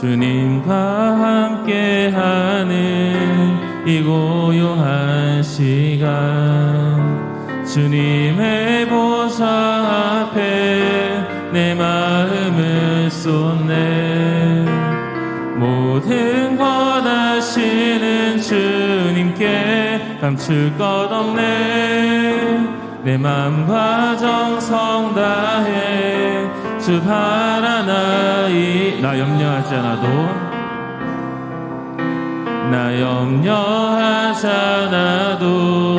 주님과 함께하는 이 고요한 시간, 주님의 보좌 앞에 내 마음을 쏟네. 모든 것 아시는 주님께 감출 것 없네. 내 맘과 정성 다해 주 바라나이. 나 염려하지 않아도, 나 염려하지 않아도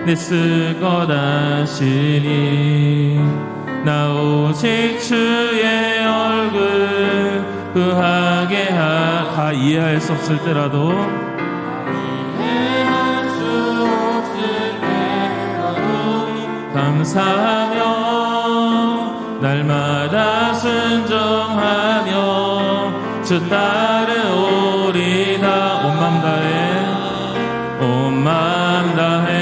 내 쓸 것 아시니. 나 오직 주의 얼굴 구하게 다 이해할 수 없을 때라도, 이해할 수 없을 때라도 감사하며 날마다 순종하며 주 따르오리다. 온 맘 다해, 온 맘 다해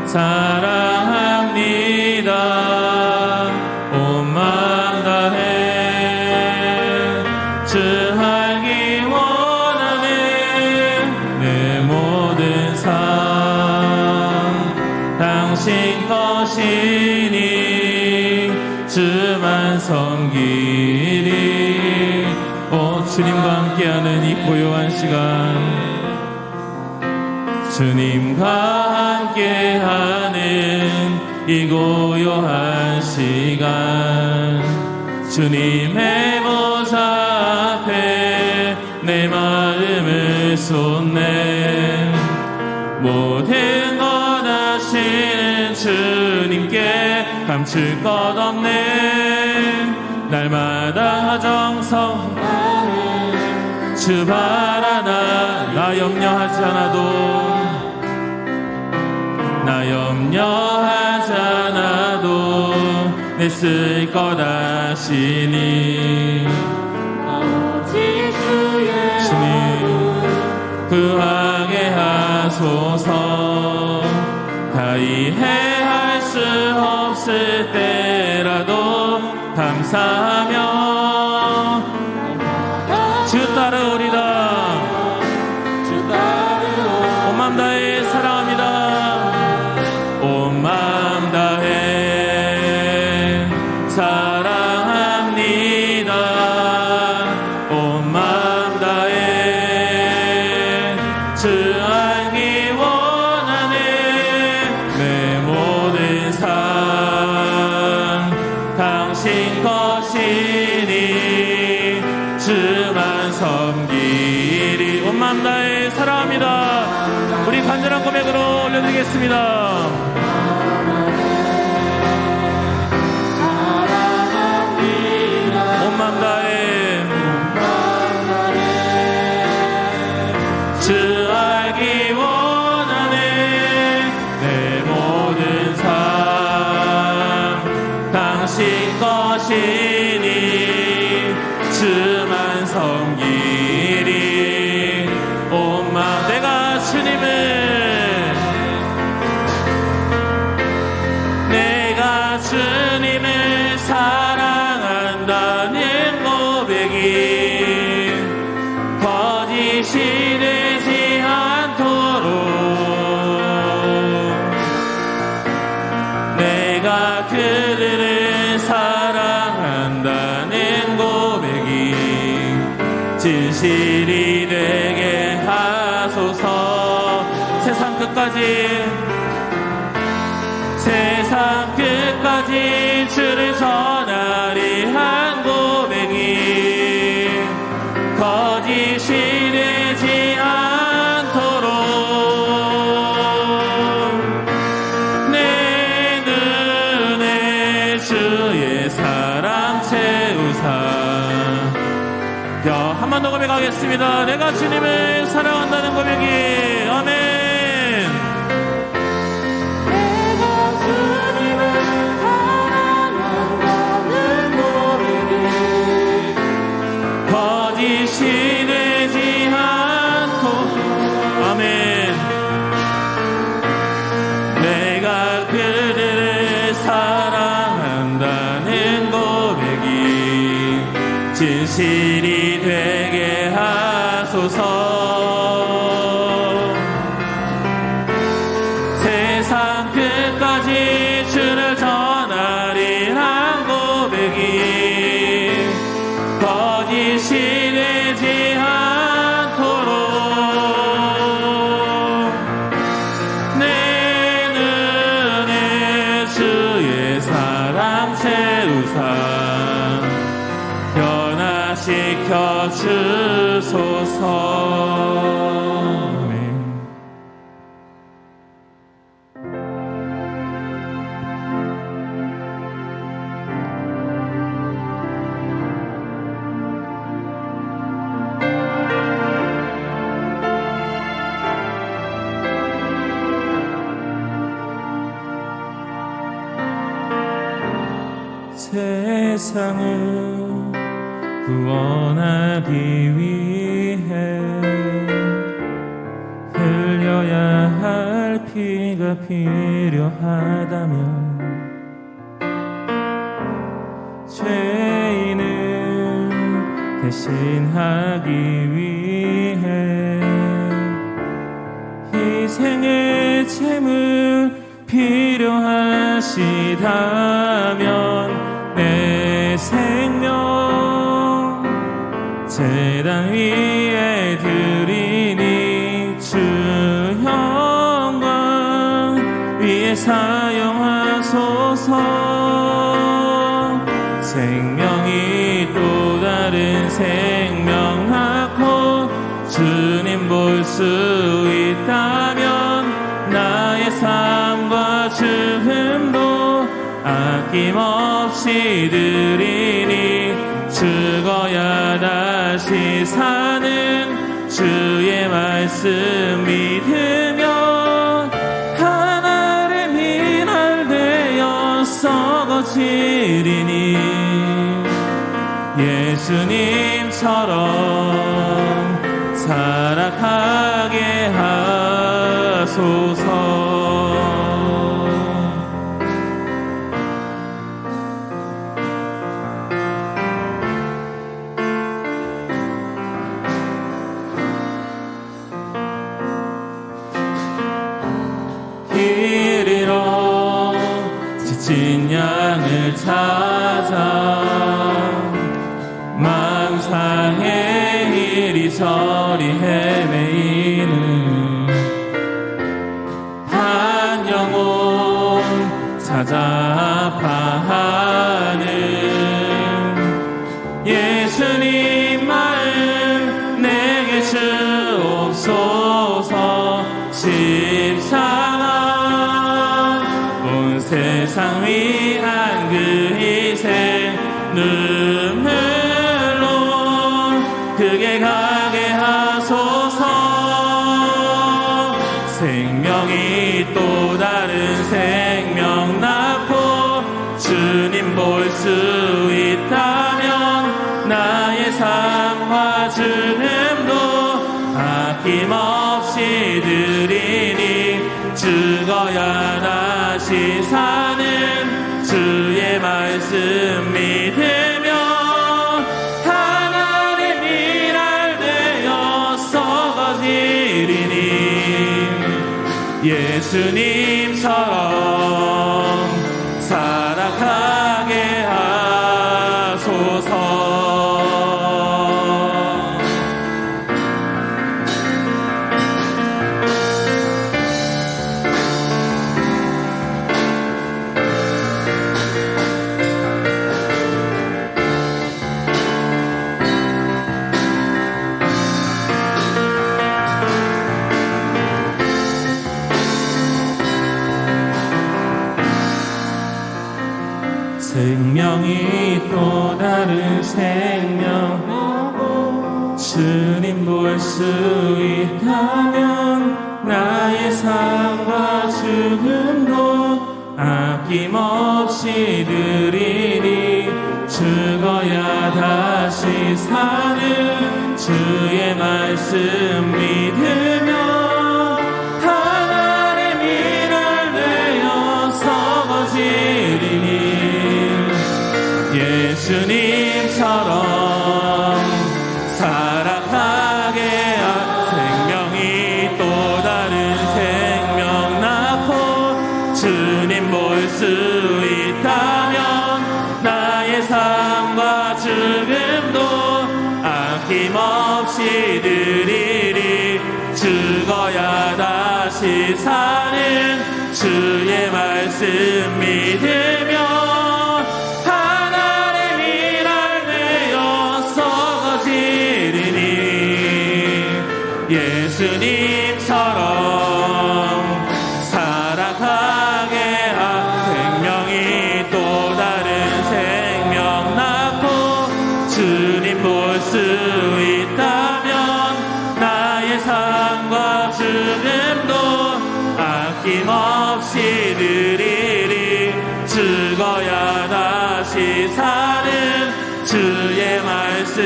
사랑합니다. 온 맘 다해 주 알기 원하네. 내 모든 삶 당신 것이니 주만 섬기리. 주님과 함께하는 이 고요한 시간, 주님과 함께하는 이 고요한 시간, 주님의 보좌 앞에 내 마음을 쏟네. 모든 것 아시는 주님께 감출 것 없네. 날마다 정성 주 바라나. 나 염려하지 않아도, 나 염려하지 않아도 내 쓸 것 아시니. 오직 주의 주님 구하게 하소서. 다 이해할 수 없을 때라도 감사하며 주 따르오리다. 온 맘 다해 사랑합니다. 온 맘 다해 사랑합니다. 온 맘 다해 주 알기 원하네. 내 모든 삶 당신 것이니 주만 섬기리. 온 맘 다해 사랑합니다. 우리 간절한 고백으로 올려드리겠습니다. 온 맘 다해 주 알기 원하네. 내 모든 삶 당신 것이니 주만 섬기리. 온 맘 내가 주님을 사랑한다는 고백이 거짓이 되지 않도록, 내가 그들을 사랑한다는 고백이 진실이 되게 하소서. 세상 끝까지 주를 전하리 한 고백이 거짓이 되지 않도록 내 눈에 주의 사랑 채우사. 한 번 더 고백하겠습니다. 내가 주님을 사랑한다는 고백이. 아멘. 거짓이 되지 않고. 아멘. 내가 그들을 사랑한다는 고백이 진실 진실이 되게 하소서. 세상 끝까지 주를 전하리란 고백이 거짓이 되지 않도록 내 눈에 주의 사랑 채우사 변화시켜 주소서. 아멘. 세상을 구원하기 위해 흘려야 할 피가 필요하다면 죄인을 대신하기 위해 희생의 제물 필요하시다면 내 생명 제단 위에 드리니 주 영광 위에 사용하소서. 생명이 또 다른 생명 낳고 주님 볼 수 있다면 나의 삶과 죽음도 아낌없이 드리니 죽어야 다시 사는 주의 말씀 믿으면 하늘의 미랄 되어 썩어지리니 예수님처럼 살아가게 하소서. 길 잃어 지친 양을 찾아 망상에 이리저리 헤매이는 한 영혼 찾아 아파하는 예수님 마음 내게 주옵소서. 십자가 온 세상 위한 그 희생 눈물로 크게 가게 하소서. 생명이 또 다른 생명 낳고 주님 볼 수 있다면 나의 삶과 죽음도 아낌없이 드리니 죽어야 다시 사는 주의 말씀 믿으며 하늘의 미랄 되어 썩어지리니 예수님처럼 살아가게 하소서. 생명이 또 다른 생명 주님 볼 수 있다면 나의 삶과 죽음도 아낌없이 드리니 죽어야 다시 사는 주의 말씀 믿으며 하늘의 미랄 되어 썩어지리니 예수님처럼 다시 사는 주의 말씀 믿으며 하나님 일할 되어 썩어지리니 예수님처럼 살아가게 한 생명이 또 다른 생명 낳고 주님 볼 수 있다면 나의 삶과 죽음도 아낌없이 드리리 죽어야 다시 사는 주의 말씀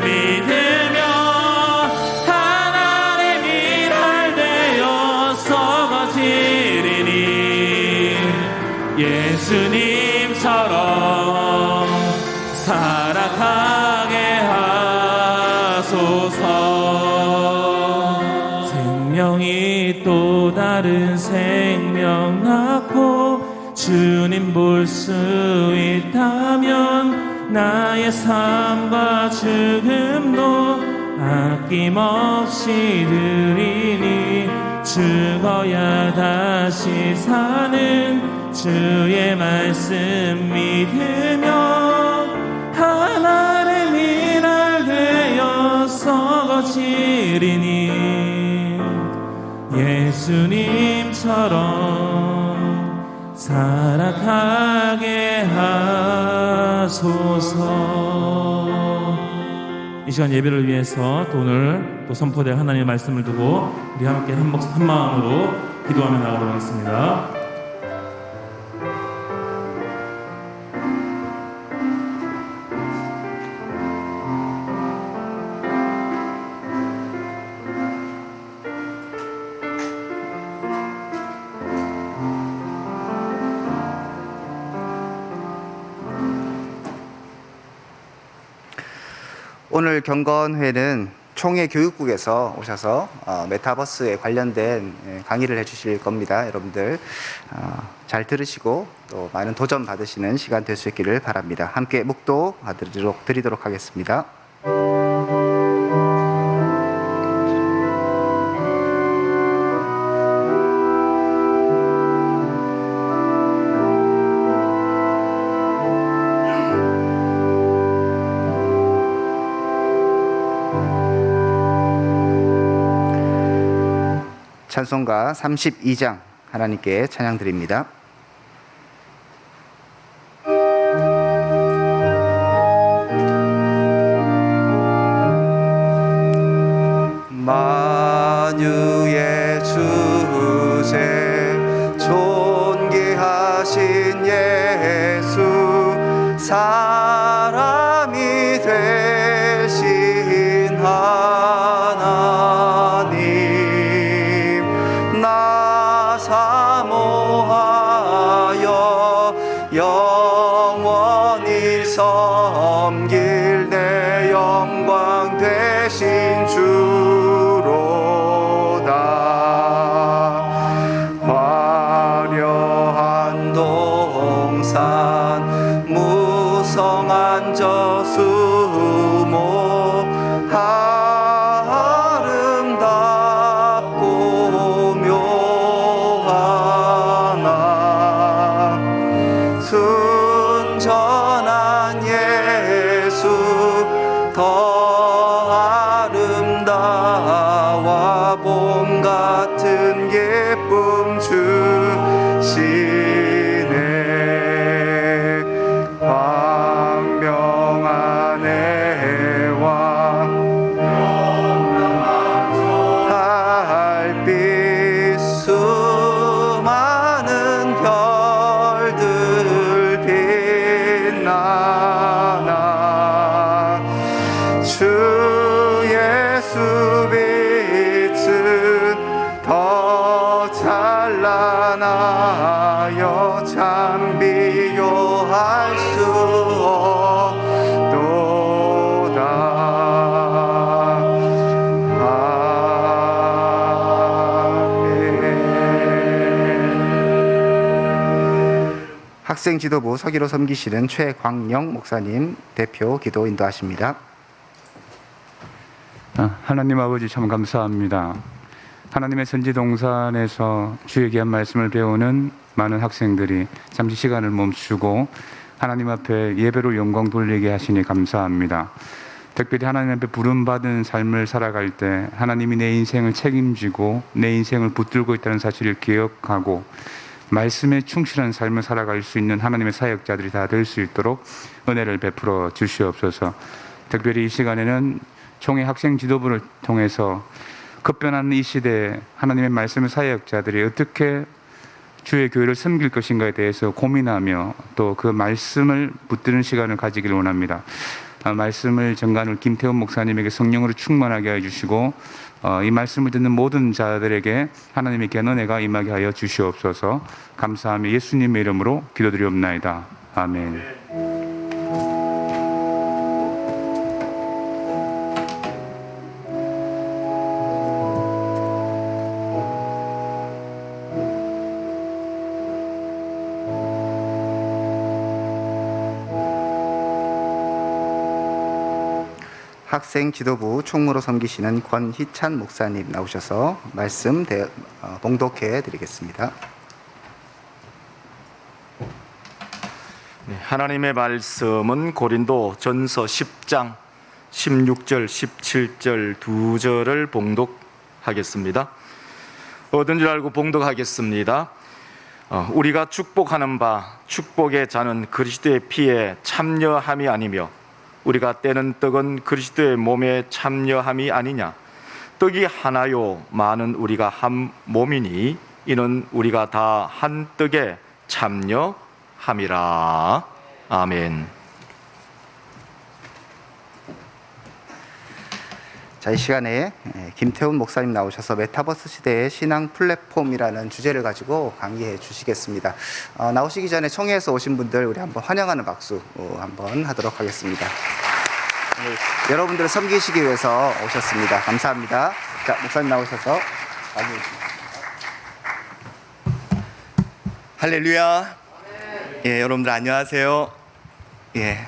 믿으며 하나님 일할 되어 썩어지리니 예수님처럼 살아가게 하소서. 생명이 또 다른 생명 낳고 주님 볼 수 있다면 나의 삶과 죽음도 아낌없이 드리니 죽어야 다시 사는 주의 말씀 믿으며 하나님 일할 되어 썩어지리니 예수님처럼 살아가게 하소서. 이 시간 예배를 위해서 또 오늘 또 선포될 하나님의 말씀을 두고 우리 함께 한 마음으로 기도하며 나가도록 하겠습니다. 오늘 경건회는 총회 교육국에서 오셔서 메타버스에 관련된 강의를 해주실 겁니다. 여러분들 잘 들으시고 또 많은 도전 받으시는 시간 될 수 있기를 바랍니다. 함께 묵도 드리도록 하겠습니다. 찬송가 32장 하나님께 찬양 드립니다. 만유의 주제 존귀하신 예수 사람이 되신 하나님 나 사모하여 영원히 섬길 내 영광 되신 주로다. 화려한 동산 무성한 저수목 아름답고 묘하나 순전한 예수 더 아름다워 봄 같은 예쁨 주시네. 광명한 해와 달빛 수많은 별들 빛나나 주 예수 빛은 더 찬란하여 참 비교할 수 없도다. 아멘. 학생 지도부 서기로 섬기시는 최광영 목사님 대표 기도 인도하십니다. 하나님 아버지 참 감사합니다. 하나님의 선지 동산에서 주의 귀한 말씀을 배우는 많은 학생들이 잠시 시간을 멈추고 하나님 앞에 예배로 영광 돌리게 하시니 감사합니다. 특별히 하나님 앞에 부름받은 삶을 살아갈 때 하나님이 내 인생을 책임지고 내 인생을 붙들고 있다는 사실을 기억하고 말씀에 충실한 삶을 살아갈 수 있는 하나님의 사역자들이 다 될 수 있도록 은혜를 베풀어 주시옵소서. 특별히 이 시간에는 총회 학생 지도부를 통해서 급변하는 이 시대에 하나님의 말씀의 사역자들이 어떻게 주의 교회를 섬길 것인가에 대해서 고민하며 또 그 말씀을 붙드는 시간을 가지기를 원합니다. 말씀을 전가하는 김태훈 목사님에게 성령으로 충만하게 해주시고 이 말씀을 듣는 모든 자들에게 하나님의 귀한 은혜가 임하게 하여 주시옵소서. 감사하며 예수님의 이름으로 기도드리옵나이다. 아멘. 학생 지도부 총무로 섬기시는 권희찬 목사님 나오셔서 말씀 봉독해 드리겠습니다. 네, 하나님의 말씀은 고린도 전서 10장 16절 17절 2절을 봉독하겠습니다. 얻은 줄 알고 봉독하겠습니다. 우리가 축복하는 바 축복의 잔은 그리스도의 피에 참여함이 아니며 우리가 떼는 떡은 그리스도의 몸에 참여함이 아니냐. 떡이 하나요 많은 우리가 한 몸이니 이는 우리가 다 한 떡에 참여함이라. 아멘. 자, 이 시간에 김태훈 목사님 나오셔서 메타버스 시대의 신앙 플랫폼이라는 주제를 가지고 강의해 주시겠습니다. 나오시기 전에 총회에서 오신 분들 우리 한번 환영하는 박수 한번 하도록 하겠습니다. 여러분들을 섬기시기 위해서 오셨습니다. 감사합니다. 자, 목사님 나오셔서 강의해 주십시오. 할렐루야. 예, 여러분들 안녕하세요. 예.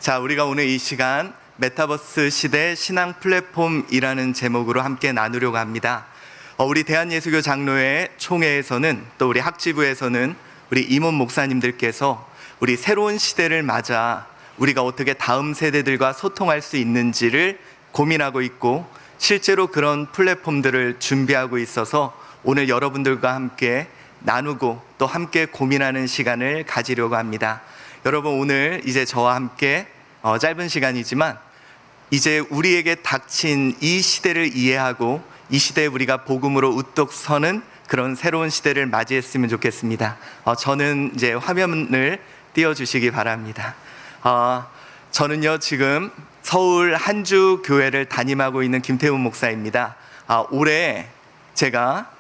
자, 우리가 오늘 이 시간 메타버스 시대 신앙 플랫폼이라는 제목으로 함께 나누려고 합니다. 우리 대한예수교 장로회 총회에서는 또 우리 학지부에서는 우리 임원 목사님들께서 우리 새로운 시대를 맞아 우리가 어떻게 다음 세대들과 소통할 수 있는지를 고민하고 있고 실제로 그런 플랫폼들을 준비하고 있어서 오늘 여러분들과 함께 나누고 또 함께 고민하는 시간을 가지려고 합니다. 여러분, 오늘 이제 저와 함께 짧은 시간이지만 이제 우리에게 닥친 이 시대를 이해하고 이 시대에 우리가 복음으로 우뚝 서는 그런 새로운 시대를 맞이했으면 좋겠습니다. 저는 이제 화면을 띄워주시기 바랍니다. 저는요 지금 서울 한주 교회를 담임하고 있는 김태훈 목사입니다. 올해 제가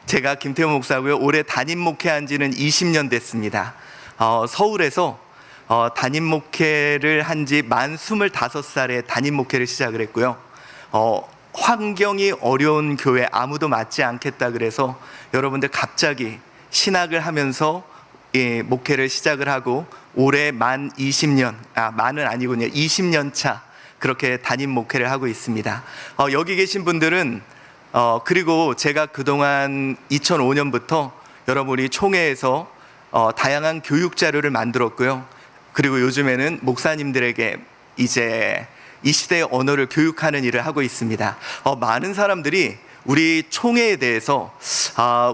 제가 김태훈 목사고요. 올해 담임 목회한 지는 20년 됐습니다. 서울에서 담임 목회를 한 지 만 25살에 담임 목회를 시작을 했고요. 환경이 어려운 교회 아무도 맞지 않겠다 그래서 여러분들 갑자기 신학을 하면서 목회를 시작을 하고 올해 만 20년, 만은 아니군요. 20년 차 그렇게 담임 목회를 하고 있습니다. 여기 계신 분들은 그리고 제가 그동안 2005년부터 여러분이 총회에서 다양한 교육 자료를 만들었고요. 그리고 요즘에는 목사님들에게 이제 이 시대의 언어를 교육하는 일을 하고 있습니다. 많은 사람들이 우리 총회에 대해서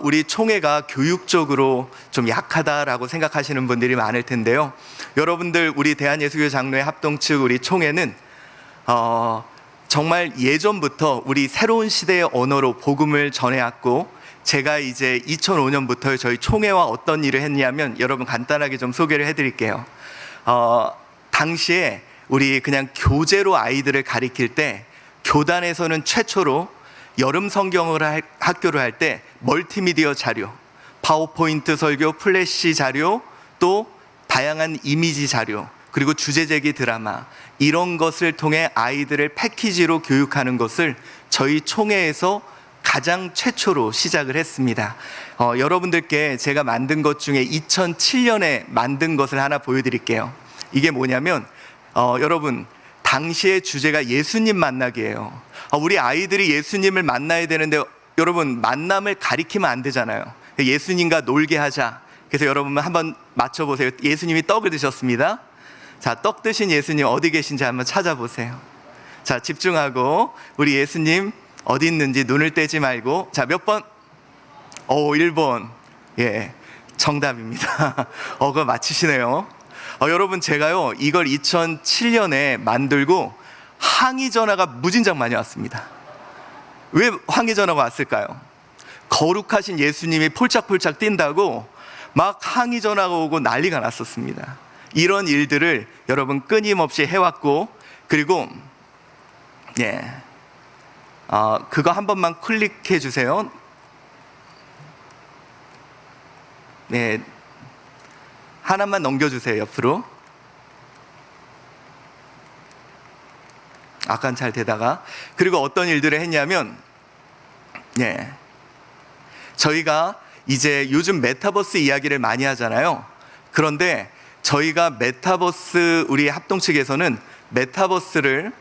우리 총회가 교육적으로 좀 약하다라고 생각하시는 분들이 많을 텐데요. 여러분들 우리 대한예수교 장로회 합동측 우리 총회는 정말 예전부터 우리 새로운 시대의 언어로 복음을 전해왔고 제가 이제 2005년부터 저희 총회와 어떤 일을 했냐면 여러분 간단하게 좀 소개를 해드릴게요. 당시에 우리 그냥 교재로 아이들을 가리킬 때 교단에서는 최초로 여름 성경을 학교를 할 때 멀티미디어 자료, 파워포인트 설교, 플래시 자료, 또 다양한 이미지 자료, 그리고 주제제기 드라마 이런 것을 통해 아이들을 패키지로 교육하는 것을 저희 총회에서 가장 최초로 시작을 했습니다. 여러분들께 제가 만든 것 중에 2007년에 만든 것을 하나 보여드릴게요. 이게 뭐냐면 여러분 당시의 주제가 예수님 만나기예요. 우리 아이들이 예수님을 만나야 되는데 여러분 만남을 가리키면 안 되잖아요. 예수님과 놀게 하자. 그래서 여러분 한번 맞춰보세요. 예수님이 떡을 드셨습니다. 자, 떡 드신 예수님 어디 계신지 한번 찾아보세요. 자, 집중하고 우리 예수님 어디 있는지 눈을 떼지 말고. 자, 몇 번? 1번. 예, 정답입니다. 그거 맞히시네요. 여러분 제가요 이걸 2007년에 만들고 항의 전화가 무진장 많이 왔습니다. 왜 항의 전화가 왔을까요? 거룩하신 예수님이 폴짝폴짝 뛴다고 막 항의 전화가 오고 난리가 났었습니다. 이런 일들을 여러분 끊임없이 해왔고, 그리고 그거 한 번만 클릭해 주세요. 네, 하나만 넘겨주세요. 옆으로. 아까는 잘 되다가. 그리고 어떤 일들을 했냐면 저희가 이제 요즘 메타버스 이야기를 많이 하잖아요. 그런데 저희가 메타버스, 우리 합동 측에서는 메타버스를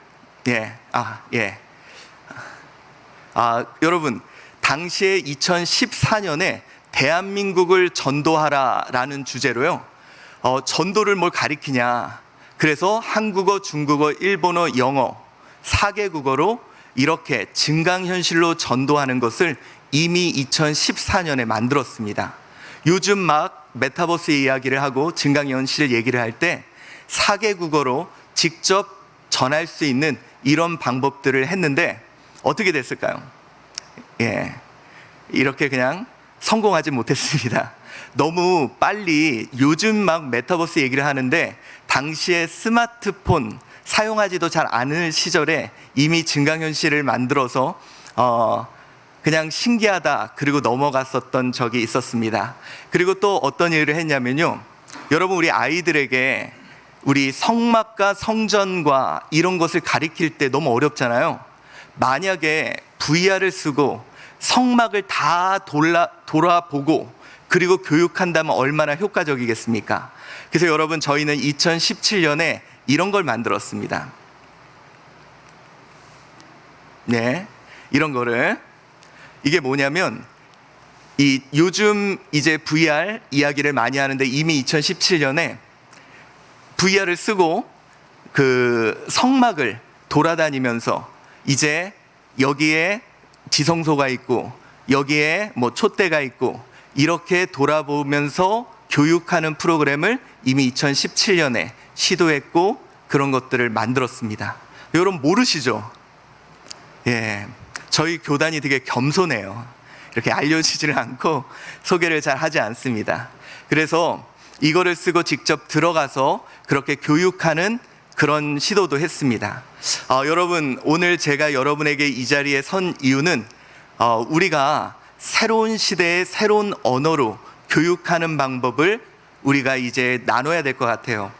여러분 당시에 2014년에 대한민국을 전도하라라는 주제로요. 전도를 뭘 가리키냐. 그래서 한국어, 중국어, 일본어, 영어 4개 국어로 이렇게 증강현실로 전도하는 것을 이미 2014년에 만들었습니다. 요즘 막 메타버스 이야기를 하고 증강현실 얘기를 할 때 4개 국어로 직접 전할 수 있는 이런 방법들을 했는데 어떻게 됐을까요? 이렇게 그냥 성공하지 못했습니다. 너무 빨리 요즘 막 메타버스 얘기를 하는데 당시에 스마트폰 사용하지도 잘 않은 시절에 이미 증강현실을 만들어서 그냥 신기하다 그리고 넘어갔었던 적이 있었습니다. 그리고 또 어떤 일을 했냐면요, 여러분 우리 아이들에게 우리 성막과 성전과 이런 것을 가리킬 때 너무 어렵잖아요. 만약에 VR을 쓰고 성막을 다 돌아보고 그리고 교육한다면 얼마나 효과적이겠습니까? 그래서 여러분 저희는 2017년에 이런 걸 만들었습니다. 이런 거를, 이게 뭐냐면 요즘 이제 VR 이야기를 많이 하는데 이미 2017년에 VR을 쓰고 그 성막을 돌아다니면서 이제 여기에 지성소가 있고 여기에 뭐 촛대가 있고 이렇게 돌아보면서 교육하는 프로그램을 이미 2017년에 시도했고 그런 것들을 만들었습니다. 여러분 모르시죠? 저희 교단이 되게 겸손해요. 이렇게 알려지지를 않고 소개를 잘 하지 않습니다. 그래서 이거를 쓰고 직접 들어가서 그렇게 교육하는 그런 시도도 했습니다. 여러분 오늘 제가 여러분에게 이 자리에 선 이유는 우리가 새로운 시대의 새로운 언어로 교육하는 방법을 우리가 이제 나눠야 될 것 같아요.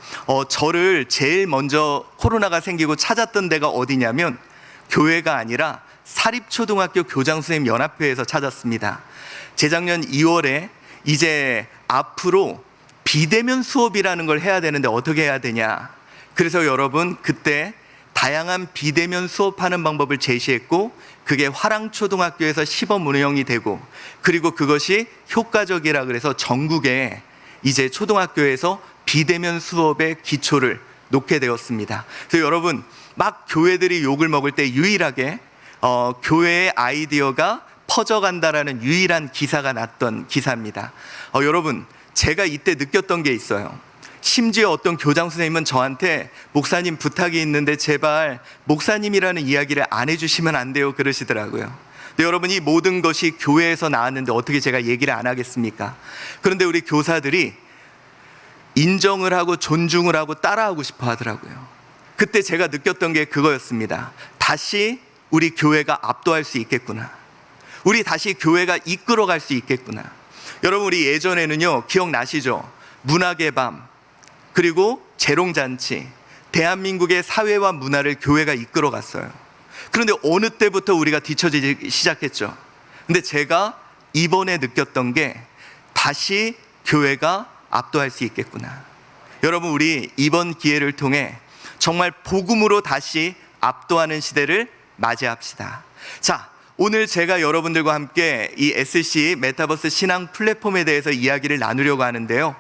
저를 제일 먼저 코로나가 생기고 찾았던 데가 어디냐면 교회가 아니라 사립초등학교 교장선생님 연합회에서 찾았습니다. 재작년 2월에 이제 앞으로 비대면 수업이라는 걸 해야 되는데 어떻게 해야 되냐. 그래서 여러분 그때 다양한 비대면 수업하는 방법을 제시했고 그게 화랑초등학교에서 시범 운영이 되고 그리고 그것이 효과적이라 그래서 전국에 이제 초등학교에서 비대면 수업의 기초를 놓게 되었습니다. 그래서 여러분 막 교회들이 욕을 먹을 때 유일하게 교회의 아이디어가 퍼져간다라는 유일한 기사가 났던 기사입니다. 여러분 제가 이때 느꼈던 게 있어요. 심지어 어떤 교장 선생님은 저한테 목사님 부탁이 있는데 제발 목사님이라는 이야기를 안 해주시면 안 돼요 그러시더라고요. 근데 여러분 이 모든 것이 교회에서 나왔는데 어떻게 제가 얘기를 안 하겠습니까? 그런데 우리 교사들이 인정을 하고 존중을 하고 따라하고 싶어 하더라고요. 그때 제가 느꼈던 게 그거였습니다. 다시 우리 교회가 압도할 수 있겠구나. 우리 다시 교회가 이끌어갈 수 있겠구나. 여러분 우리 예전에는요 기억나시죠? 문학의 밤 그리고 재롱잔치, 대한민국의 사회와 문화를 교회가 이끌어갔어요. 그런데 어느 때부터 우리가 뒤처지기 시작했죠. 근데 제가 이번에 느꼈던 게 다시 교회가 압도할 수 있겠구나. 여러분 우리 이번 기회를 통해 정말 복음으로 다시 압도하는 시대를 맞이합시다. 자, 오늘 제가 여러분들과 함께 이 SC 메타버스 신앙 플랫폼에 대해서 이야기를 나누려고 하는데요.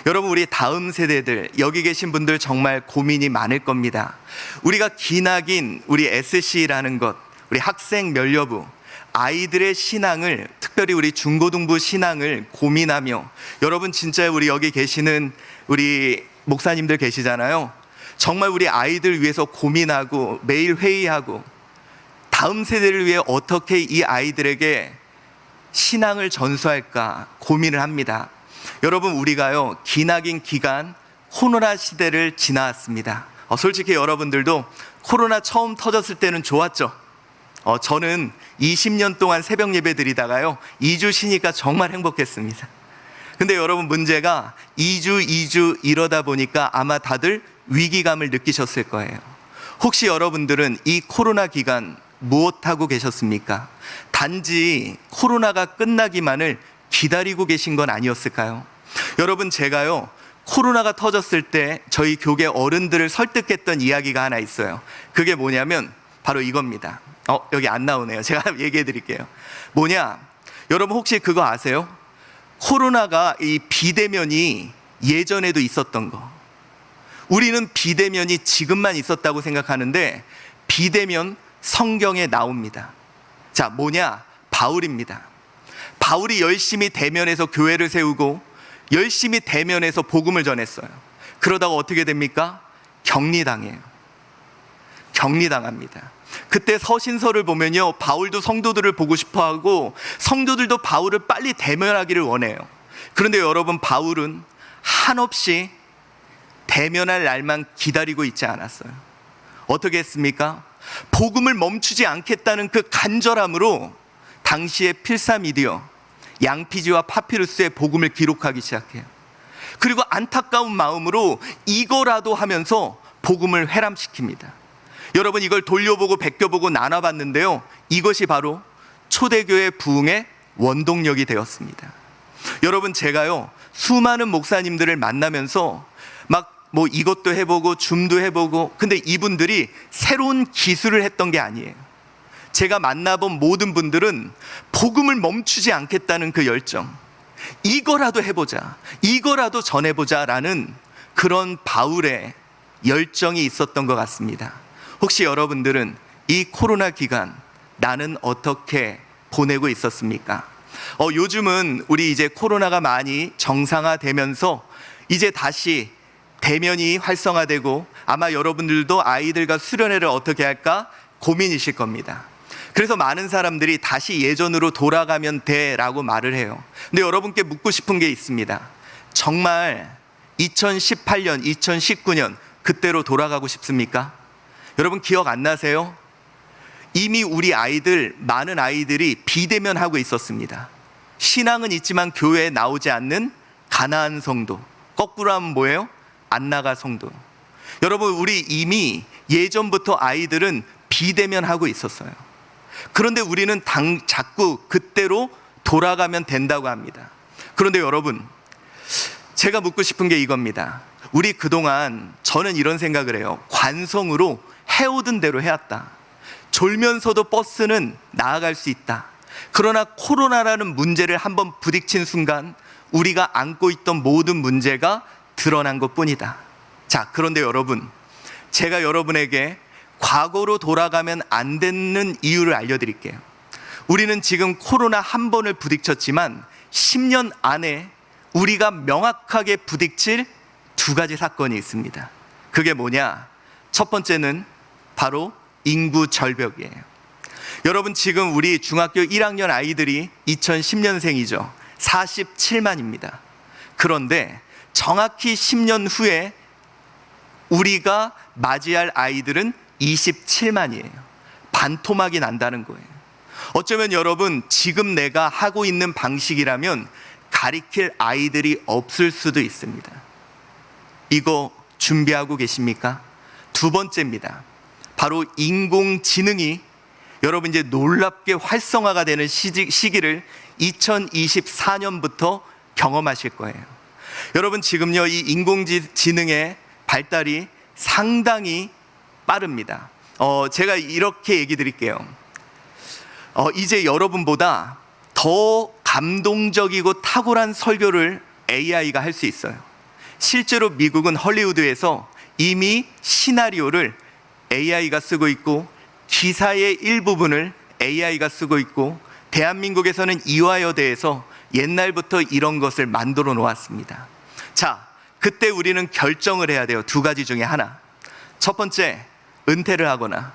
여러분, 우리 다음 세대들, 여기 계신 분들 정말 고민이 많을 겁니다. 우리가 기나긴 우리 SC라는 것, 우리 학생 면려부, 아이들의 신앙을, 특별히 우리 중고등부 신앙을 고민하며, 여러분 진짜 우리 여기 계시는 우리 목사님들 계시잖아요. 정말 우리 아이들 위해서 고민하고 매일 회의하고 다음 세대를 위해 어떻게 이 아이들에게 신앙을 전수할까 고민을 합니다. 여러분, 우리가요 기나긴 기간 코로나 시대를 지나왔습니다. 솔직히 여러분들도 코로나 처음 터졌을 때는 좋았죠. 저는 20년 동안 새벽 예배 드리다가요 2주 쉬니까 정말 행복했습니다. 근데 여러분, 문제가 2주 이러다 보니까 아마 다들 위기감을 느끼셨을 거예요. 혹시 여러분들은 이 코로나 기간 무엇하고 계셨습니까? 단지 코로나가 끝나기만을 기다리고 계신 건 아니었을까요? 여러분, 제가요 코로나가 터졌을 때 저희 교계 어른들을 설득했던 이야기가 하나 있어요. 그게 뭐냐면 바로 이겁니다. 여기 안 나오네요. 제가 얘기해 드릴게요. 뭐냐, 여러분 혹시 그거 아세요? 코로나가 이 비대면이 예전에도 있었던 거. 우리는 비대면이 지금만 있었다고 생각하는데 비대면 성경에 나옵니다. 자, 뭐냐? 바울입니다. 바울이 열심히 대면에서 교회를 세우고 열심히 대면에서 복음을 전했어요. 그러다가 어떻게 됩니까? 격리당해요. 격리당합니다. 그때 서신서를 보면요, 바울도 성도들을 보고 싶어하고 성도들도 바울을 빨리 대면하기를 원해요. 그런데 여러분, 바울은 한없이 대면할 날만 기다리고 있지 않았어요. 어떻게 했습니까? 복음을 멈추지 않겠다는 그 간절함으로 당시의 필사미디어 양피지와 파피루스의 복음을 기록하기 시작해요. 그리고 안타까운 마음으로 이거라도 하면서 복음을 회람시킵니다. 여러분, 이걸 돌려보고 베껴보고 나눠봤는데요, 이것이 바로 초대교회 부흥의 원동력이 되었습니다. 여러분, 제가요 수많은 목사님들을 만나면서 막 이것도 해보고 줌도 해보고, 근데 이분들이 새로운 기술을 했던 게 아니에요. 제가 만나본 모든 분들은 복음을 멈추지 않겠다는 그 열정, 이거라도 해보자, 이거라도 전해보자라는 그런 바울의 열정이 있었던 것 같습니다. 혹시 여러분들은 이 코로나 기간 나는 어떻게 보내고 있었습니까? 요즘은 우리 이제 코로나가 많이 정상화되면서 이제 다시 대면이 활성화되고 아마 여러분들도 아이들과 수련회를 어떻게 할까 고민이실 겁니다. 그래서 많은 사람들이 다시 예전으로 돌아가면 돼라고 말을 해요. 근데 여러분께 묻고 싶은 게 있습니다. 정말 2018년, 2019년 그때로 돌아가고 싶습니까? 여러분, 기억 안 나세요? 이미 우리 아이들, 많은 아이들이 비대면하고 있었습니다. 신앙은 있지만 교회에 나오지 않는 가나안 성도, 거꾸로 하면 뭐예요? 안 나가 성도. 여러분, 우리 이미 예전부터 아이들은 비대면하고 있었어요. 그런데 우리는 자꾸 그때로 돌아가면 된다고 합니다. 그런데 여러분, 제가 묻고 싶은 게 이겁니다. 우리 그동안, 저는 이런 생각을 해요. 관성으로 해오던 대로 해왔다. 졸면서도 버스는 나아갈 수 있다. 그러나 코로나라는 문제를 한번 부딪힌 순간 우리가 안고 있던 모든 문제가 드러난 것뿐이다. 자, 그런데 여러분, 제가 여러분에게 과거로 돌아가면 안 되는 이유를 알려드릴게요. 우리는 지금 코로나 한 번을 부딪혔지만 10년 안에 우리가 명확하게 부딪힐 두 가지 사건이 있습니다. 그게 뭐냐? 첫 번째는 바로 인구 절벽이에요. 여러분, 지금 우리 중학교 1학년 아이들이 2010년생이죠. 47만입니다. 그런데 정확히 10년 후에 우리가 맞이할 아이들은 27만이에요. 반토막이 난다는 거예요. 어쩌면 여러분, 지금 내가 하고 있는 방식이라면 가리킬 아이들이 없을 수도 있습니다. 이거 준비하고 계십니까? 두 번째입니다. 바로 인공지능이 여러분 이제 놀랍게 활성화가 되는 시기를 2024년부터 경험하실 거예요. 여러분, 지금요 이 인공지능의 발달이 상당히 빠릅니다. 제가 이렇게 얘기 드릴게요. 이제 여러분보다 더 감동적이고 탁월한 설교를 AI가 할 수 있어요. 실제로 미국은 헐리우드에서 이미 시나리오를 AI가 쓰고 있고 기사의 일부분을 AI가 쓰고 있고 대한민국에서는 이화여대에서 옛날부터 이런 것을 만들어 놓았습니다. 자, 그때 우리는 결정을 해야 돼요. 두 가지 중에 하나. 첫 번째, 은퇴를 하거나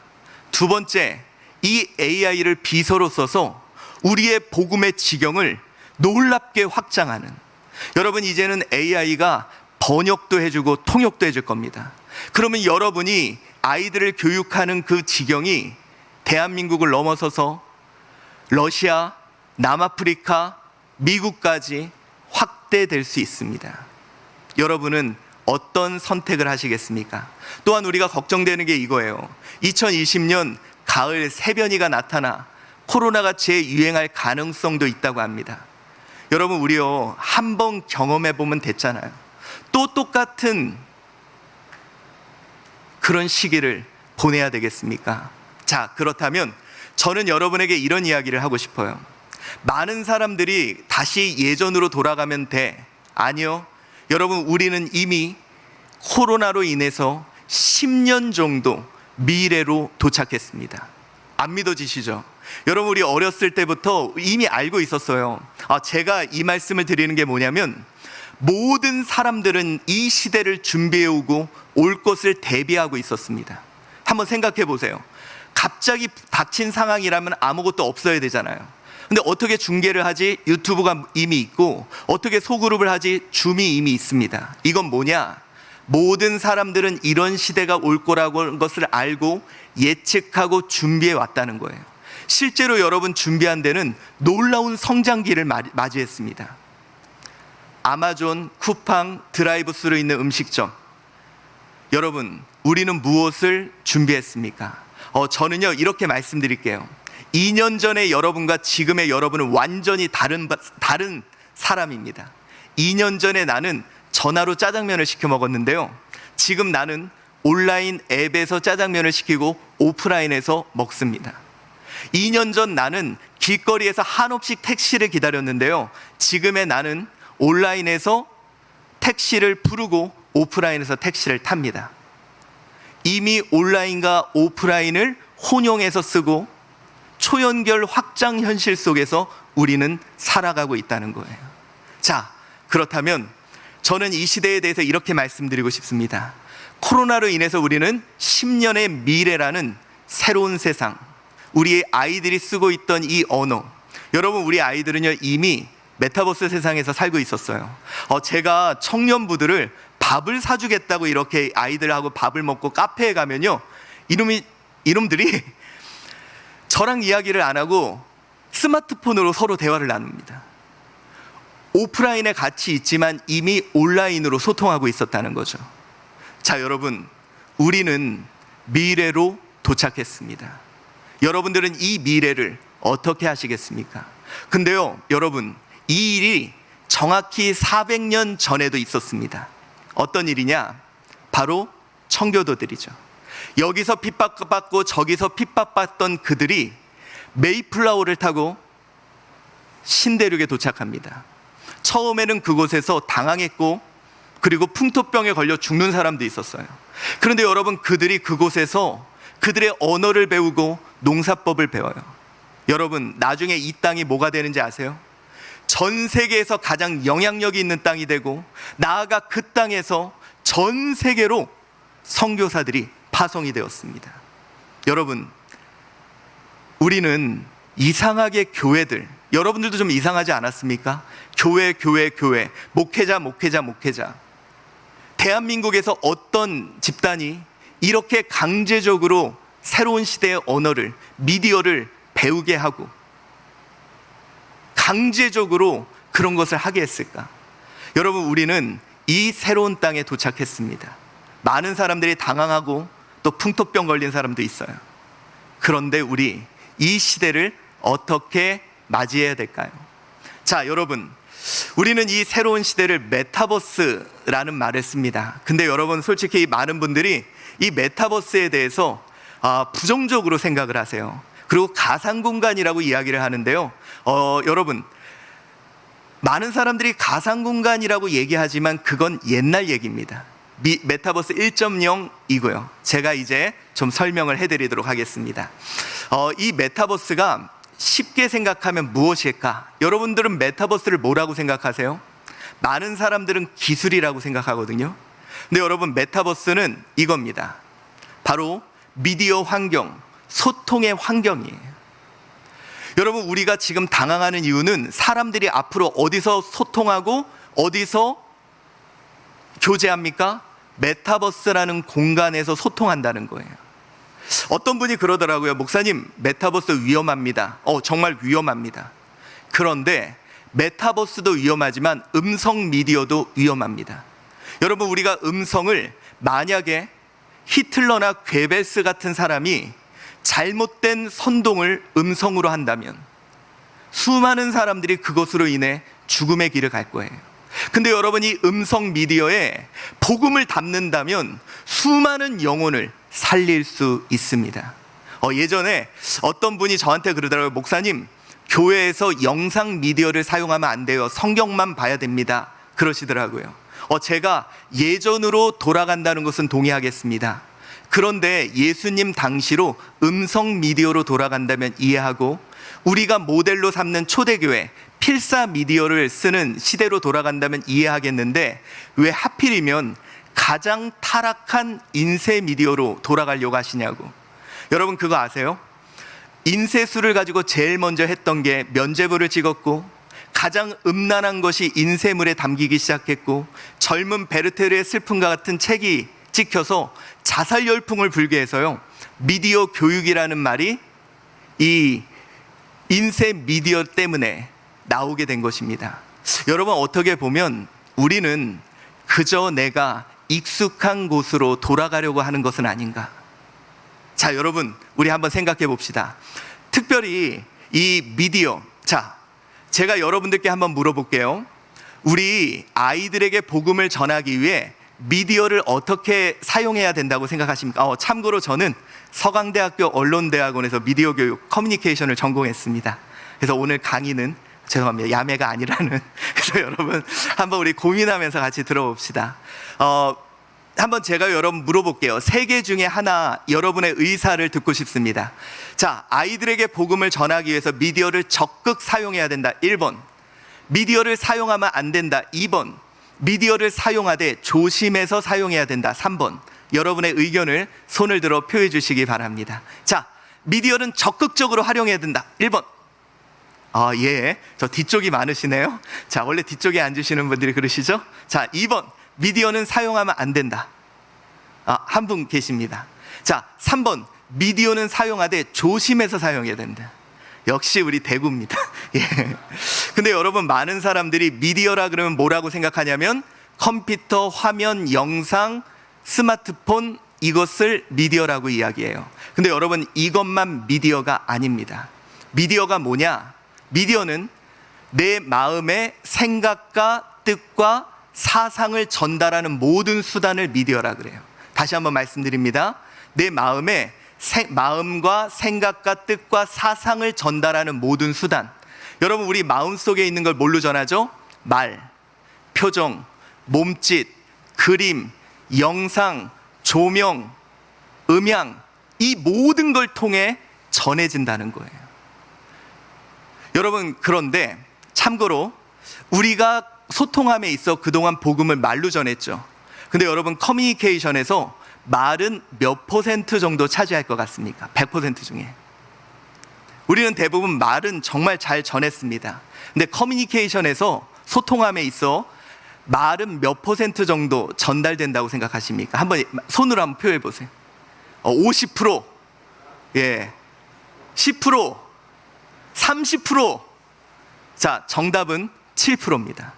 두 번째, 이 AI를 비서로 써서 우리의 복음의 지경을 놀랍게 확장하는. 여러분, 이제는 AI가 번역도 해주고 통역도 해줄 겁니다. 그러면 여러분이 아이들을 교육하는 그 지경이 대한민국을 넘어서서 러시아, 남아프리카, 미국까지 확대될 수 있습니다. 여러분은 어떤 선택을 하시겠습니까? 또한 우리가 걱정되는 게 이거예요. 2020년 가을 세변이가 나타나 코로나가 재유행할 가능성도 있다고 합니다. 여러분, 우리요, 한번 경험해 보면 됐잖아요. 또 똑같은 그런 시기를 보내야 되겠습니까? 자, 그렇다면 저는 여러분에게 이런 이야기를 하고 싶어요. 많은 사람들이 다시 예전으로 돌아가면 돼. 아니요. 여러분, 우리는 이미 코로나로 인해서 10년 정도 미래로 도착했습니다. 안 믿어지시죠? 여러분, 우리 어렸을 때부터 이미 알고 있었어요. 제가 이 말씀을 드리는 게 뭐냐면, 모든 사람들은 이 시대를 준비해오고 올 것을 대비하고 있었습니다. 한번 생각해 보세요. 갑자기 닥친 상황이라면 아무것도 없어야 되잖아요. 근데 어떻게 중계를 하지? 유튜브가 이미 있고, 어떻게 소그룹을 하지? 줌이 이미 있습니다. 이건 뭐냐? 모든 사람들은 이런 시대가 올 거라고 하는 것을 알고 예측하고 준비해 왔다는 거예요. 실제로 여러분 준비한 데는 놀라운 성장기를 맞이했습니다. 아마존, 쿠팡, 드라이브스루 있는 음식점. 여러분, 우리는 무엇을 준비했습니까? 저는요, 이렇게 말씀드릴게요. 2년 전에 여러분과 지금의 여러분은 완전히 다른 사람입니다. 2년 전에 나는 전화로 짜장면을 시켜 먹었는데요, 지금 나는 온라인 앱에서 짜장면을 시키고 오프라인에서 먹습니다. 2년 전 나는 길거리에서 한없이 택시를 기다렸는데요, 지금의 나는 온라인에서 택시를 부르고 오프라인에서 택시를 탑니다. 이미 온라인과 오프라인을 혼용해서 쓰고 초연결 확장 현실 속에서 우리는 살아가고 있다는 거예요. 자, 그렇다면 저는 이 시대에 대해서 이렇게 말씀드리고 싶습니다. 코로나로 인해서 우리는 10년의 미래라는 새로운 세상, 우리 아이들이 쓰고 있던 이 언어, 여러분, 우리 아이들은요, 이미 메타버스 세상에서 살고 있었어요. 제가 청년부들을 밥을 사주겠다고 이렇게 아이들하고 밥을 먹고 카페에 가면요, 이놈들이 저랑 이야기를 안 하고 스마트폰으로 서로 대화를 나눕니다. 오프라인에 같이 있지만 이미 온라인으로 소통하고 있었다는 거죠. 자, 여러분, 우리는 미래로 도착했습니다. 여러분들은 이 미래를 어떻게 하시겠습니까? 근데요, 여러분, 이 일이 정확히 400년 전에도 있었습니다. 어떤 일이냐? 바로 청교도들이죠. 여기서 핍박받고 저기서 핍박받던 그들이 메이플라워를 타고 신대륙에 도착합니다. 처음에는 그곳에서 당황했고, 그리고 풍토병에 걸려 죽는 사람도 있었어요. 그런데 여러분, 그들이 그곳에서 그들의 언어를 배우고 농사법을 배워요. 여러분, 나중에 이 땅이 뭐가 되는지 아세요? 전 세계에서 가장 영향력이 있는 땅이 되고, 나아가 그 땅에서 전 세계로 선교사들이 파송이 되었습니다. 여러분, 우리는 이상하게 교회들, 여러분들도 좀 이상하지 않았습니까? 교회, 목회자. 대한민국에서 어떤 집단이 이렇게 강제적으로 새로운 시대의 언어를, 미디어를 배우게 하고 강제적으로 그런 것을 하게 했을까? 여러분, 우리는 이 새로운 땅에 도착했습니다. 많은 사람들이 당황하고 또 풍토병 걸린 사람도 있어요. 그런데 우리 이 시대를 어떻게 맞이해야 될까요? 자, 여러분, 우리는 이 새로운 시대를 메타버스라는 말을 씁니다. 근데 여러분, 솔직히 많은 분들이 이 메타버스에 대해서 부정적으로 생각을 하세요. 그리고 가상공간이라고 이야기를 하는데요. 여러분, 많은 사람들이 가상공간이라고 얘기하지만 그건 옛날 얘기입니다. 메타버스 1.0이고요. 제가 이제 좀 설명을 해드리도록 하겠습니다. 이 메타버스가 쉽게 생각하면 무엇일까? 여러분들은 메타버스를 뭐라고 생각하세요? 많은 사람들은 기술이라고 생각하거든요. 근데 여러분, 메타버스는 이겁니다. 바로 미디어 환경, 소통의 환경이에요. 여러분, 우리가 지금 당황하는 이유는 사람들이 앞으로 어디서 소통하고 어디서 교제합니까? 메타버스라는 공간에서 소통한다는 거예요. 어떤 분이 그러더라고요. 목사님, 메타버스 위험합니다. 정말 위험합니다. 그런데 메타버스도 위험하지만 음성 미디어도 위험합니다. 여러분, 우리가 음성을 만약에 히틀러나 괴벨스 같은 사람이 잘못된 선동을 음성으로 한다면 수많은 사람들이 그것으로 인해 죽음의 길을 갈 거예요. 근데 여러분, 이 음성 미디어에 복음을 담는다면 수많은 영혼을 살릴 수 있습니다. 예전에 어떤 분이 저한테 그러더라고요. 목사님, 교회에서 영상 미디어를 사용하면 안 돼요. 성경만 봐야 됩니다. 그러시더라고요. 제가 예전으로 돌아간다는 것은 동의하겠습니다. 그런데 예수님 당시로 음성 미디어로 돌아간다면 이해하고, 우리가 모델로 삼는 초대교회 필사 미디어를 쓰는 시대로 돌아간다면 이해하겠는데, 왜 하필이면 가장 타락한 인쇄 미디어로 돌아가려고 하시냐고. 여러분, 그거 아세요? 인쇄술을 가지고 제일 먼저 했던 게 면죄부를 찍었고, 가장 음란한 것이 인쇄물에 담기기 시작했고, 젊은 베르테르의 슬픔과 같은 책이 찍혀서 자살 열풍을 불게 해서요, 미디어 교육이라는 말이 이 인쇄 미디어 때문에 나오게 된 것입니다. 여러분, 어떻게 보면 우리는 그저 내가 익숙한 곳으로 돌아가려고 하는 것은 아닌가. 자, 여러분, 우리 한번 생각해 봅시다. 특별히 이 미디어, 제가 여러분들께 한번 물어볼게요. 우리 아이들에게 복음을 전하기 위해 미디어를 어떻게 사용해야 된다고 생각하십니까? 참고로 저는 서강대학교 언론대학원에서 미디어 교육 커뮤니케이션을 전공했습니다. 그래서 오늘 강의는, 죄송합니다, 야매가 아니라는. 그래서 여러분, 한번 우리 고민하면서 같이 들어봅시다. 한번 제가 여러분 물어볼게요. 세 개 중에 하나 여러분의 의사를 듣고 싶습니다. 자, 아이들에게 복음을 전하기 위해서 미디어를 적극 사용해야 된다. 1번. 미디어를 사용하면 안 된다. 2번. 미디어를 사용하되 조심해서 사용해야 된다. 3번. 여러분의 의견을 손을 들어 표해 주시기 바랍니다. 자, 미디어는 적극적으로 활용해야 된다. 1번. 예, 저 뒤쪽이 많으시네요. 자, 원래 뒤쪽에 앉으시는 분들이 그러시죠? 자, 2번. 미디어는 사용하면 안 된다. 한 분 계십니다. 자, 3번. 미디어는 사용하되 조심해서 사용해야 된다. 역시 우리 대구입니다. 예. 근데 여러분, 많은 사람들이 미디어라 그러면 뭐라고 생각하냐면 컴퓨터, 화면, 영상, 스마트폰, 이것을 미디어라고 이야기해요. 근데 여러분, 이것만 미디어가 아닙니다. 미디어가 뭐냐? 미디어는 내 마음의 생각과 뜻과 사상을 전달하는 모든 수단을 미디어라 그래요. 다시 한번 말씀드립니다. 내 마음의 마음과 생각과 뜻과 사상을 전달하는 모든 수단. 여러분, 우리 마음속에 있는 걸 뭘로 전하죠? 말, 표정, 몸짓, 그림, 영상, 조명, 음향, 이 모든 걸 통해 전해진다는 거예요. 여러분, 그런데 참고로 우리가 소통함에 있어 그동안 복음을 말로 전했죠. 근데 여러분, 커뮤니케이션에서 말은 몇 % 정도 차지할 것 같습니까? 100% 중에. 우리는 대부분 말은 정말 잘 전했습니다. 근데 커뮤니케이션에서 소통함에 있어 말은 몇 % 정도 전달된다고 생각하십니까? 한번 손으로 한번 표현해 보세요. 50%, 예, 10%, 30%. 자, 정답은 7%입니다.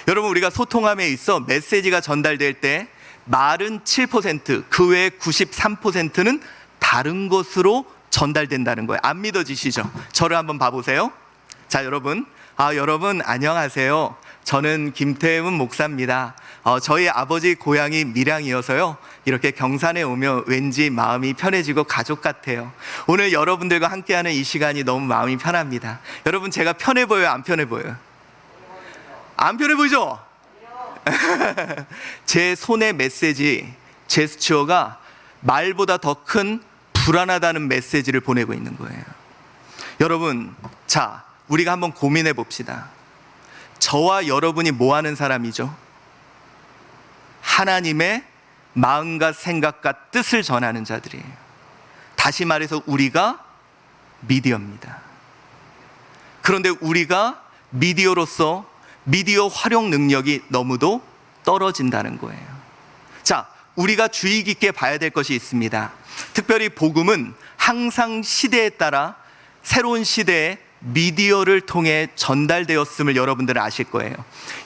여러분, 우리가 소통함에 있어 메시지가 전달될 때 말은 7%, 그 외에 93%는 다른 것으로 전달된다는 거예요. 안 믿어지시죠? 저를 한번 봐보세요. 자, 여러분, 여러분 안녕하세요. 저는 김태훈 목사입니다. 저희 아버지 고향이 밀양이어서요, 이렇게 경산에 오면 왠지 마음이 편해지고 가족 같아요. 오늘 여러분들과 함께하는 이 시간이 너무 마음이 편합니다. 여러분, 제가 편해 보여요, 안 편해 보여요? 안 편해 보이죠? 제 손의 메시지, 제스처가 말보다 더 큰 불안하다는 메시지를 보내고 있는 거예요. 여러분, 자, 우리가 한번 고민해 봅시다. 저와 여러분이 뭐 하는 사람이죠? 하나님의 마음과 생각과 뜻을 전하는 자들이에요. 다시 말해서 우리가 미디어입니다. 그런데 우리가 미디어로서 미디어 활용 능력이 너무도 떨어진다는 거예요. 자, 우리가 주의 깊게 봐야 될 것이 있습니다. 특별히 복음은 항상 시대에 따라 새로운 시대에 미디어를 통해 전달되었음을 여러분들은 아실 거예요.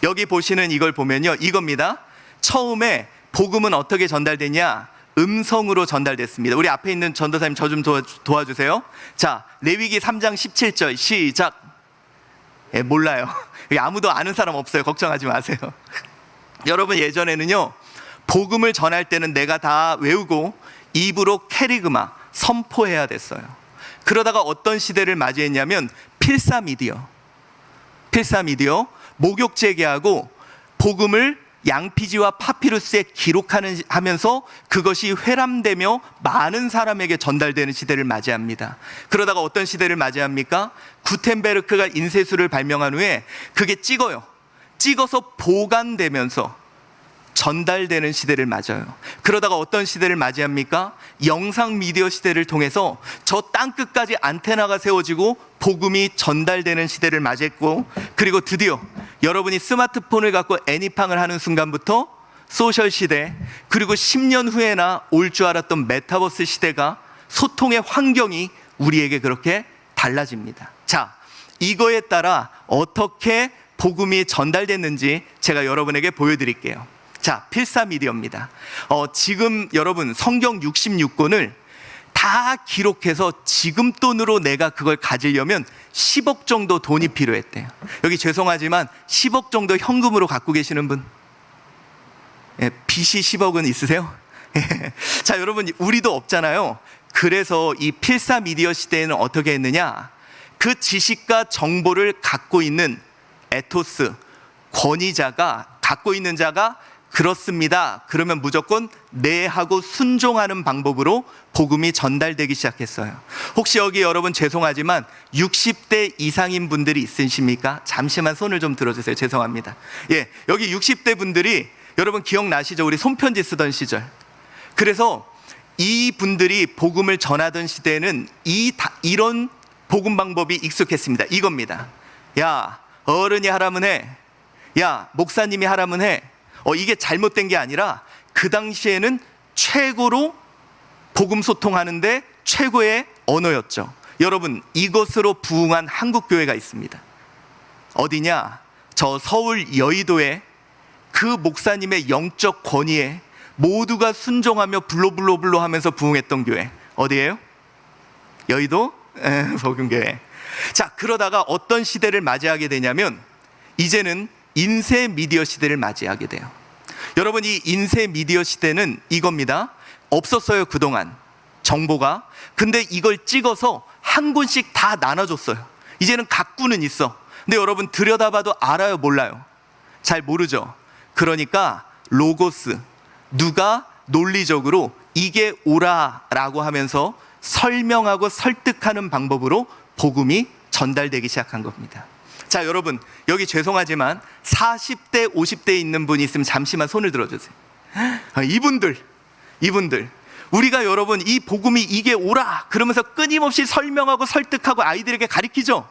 여기 보시는 이걸 보면요, 이겁니다. 처음에 복음은 어떻게 전달되냐? 음성으로 전달됐습니다. 우리 앞에 있는 전도사님 저 좀 도와주세요. 자, 레위기 3장 17절 시작. 몰라요. 아무도 아는 사람 없어요. 걱정하지 마세요. 여러분, 예전에는요, 복음을 전할 때는 내가 다 외우고 입으로 캐리그마, 선포해야 됐어요. 그러다가 어떤 시대를 맞이했냐면 필사미디어, 목욕 재개하고 복음을 양피지와 파피루스에 기록하면서 그것이 회람되며 많은 사람에게 전달되는 시대를 맞이합니다. 그러다가 어떤 시대를 맞이합니까? 구텐베르크가 인쇄술을 발명한 후에 그게 찍어서 보관되면서 전달되는 시대를 맞아요. 그러다가 어떤 시대를 맞이합니까? 영상 미디어 시대를 통해서 저 땅끝까지 안테나가 세워지고 복음이 전달되는 시대를 맞이했고, 그리고 드디어 여러분이 스마트폰을 갖고 애니팡을 하는 순간부터 소셜 시대, 그리고 10년 후에나 올 줄 알았던 메타버스 시대가, 소통의 환경이 우리에게 그렇게 달라집니다. 자, 이거에 따라 어떻게 복음이 전달됐는지 제가 여러분에게 보여드릴게요. 자, 필사미디어입니다. 지금 여러분 성경 66권을 다 기록해서 지금 돈으로 내가 그걸 가지려면 10억 정도 돈이 필요했대요. 여기 죄송하지만 10억 정도 현금으로 갖고 계시는 분? 빚이 10억은 있으세요? 자, 여러분, 우리도 없잖아요. 그래서 이 필사미디어 시대에는 어떻게 했느냐? 그 지식과 정보를 갖고 있는 에토스, 권위자가, 갖고 있는 자가 그렇습니다, 그러면 무조건 네 하고 순종하는 방법으로 복음이 전달되기 시작했어요. 혹시 여기 여러분 죄송하지만 60대 이상인 분들이 있으십니까? 잠시만 손을 좀 들어주세요. 죄송합니다. 예, 여기 60대 분들이 여러분 기억나시죠? 우리 손편지 쓰던 시절. 그래서 이 분들이 복음을 전하던 시대에는 이런 복음 방법이 익숙했습니다. 이겁니다. 야, 어른이 하라면 해. 야, 목사님이 하라면 해. 이게 잘못된 게 아니라 그 당시에는 최고로 복음 소통하는데 최고의 언어였죠. 여러분, 이것으로 부흥한 한국교회가 있습니다. 어디냐? 저 서울 여의도에 그 목사님의 영적 권위에 모두가 순종하며 불로 하면서 부흥했던 교회. 어디예요? 여의도 복음교회. 자, 그러다가 어떤 시대를 맞이하게 되냐면 이제는 인쇄 미디어 시대를 맞이하게 돼요. 여러분, 이 인쇄 미디어 시대는 이겁니다. 없었어요, 그동안 정보가. 근데 이걸 찍어서 한 권씩 다 나눠줬어요. 이제는 각구는 있어. 근데 여러분 들여다봐도 알아요, 몰라요? 잘 모르죠. 그러니까 로고스, 누가 논리적으로 이게 옳아라고 하면서 설명하고 설득하는 방법으로 복음이 전달되기 시작한 겁니다. 자, 여러분, 여기 죄송하지만 40대 50대에 있는 분이 있으면 잠시만 손을 들어주세요. 이분들 우리가 여러분 이 복음이 이게 옳아 그러면서 끊임없이 설명하고 설득하고 아이들에게 가르치죠.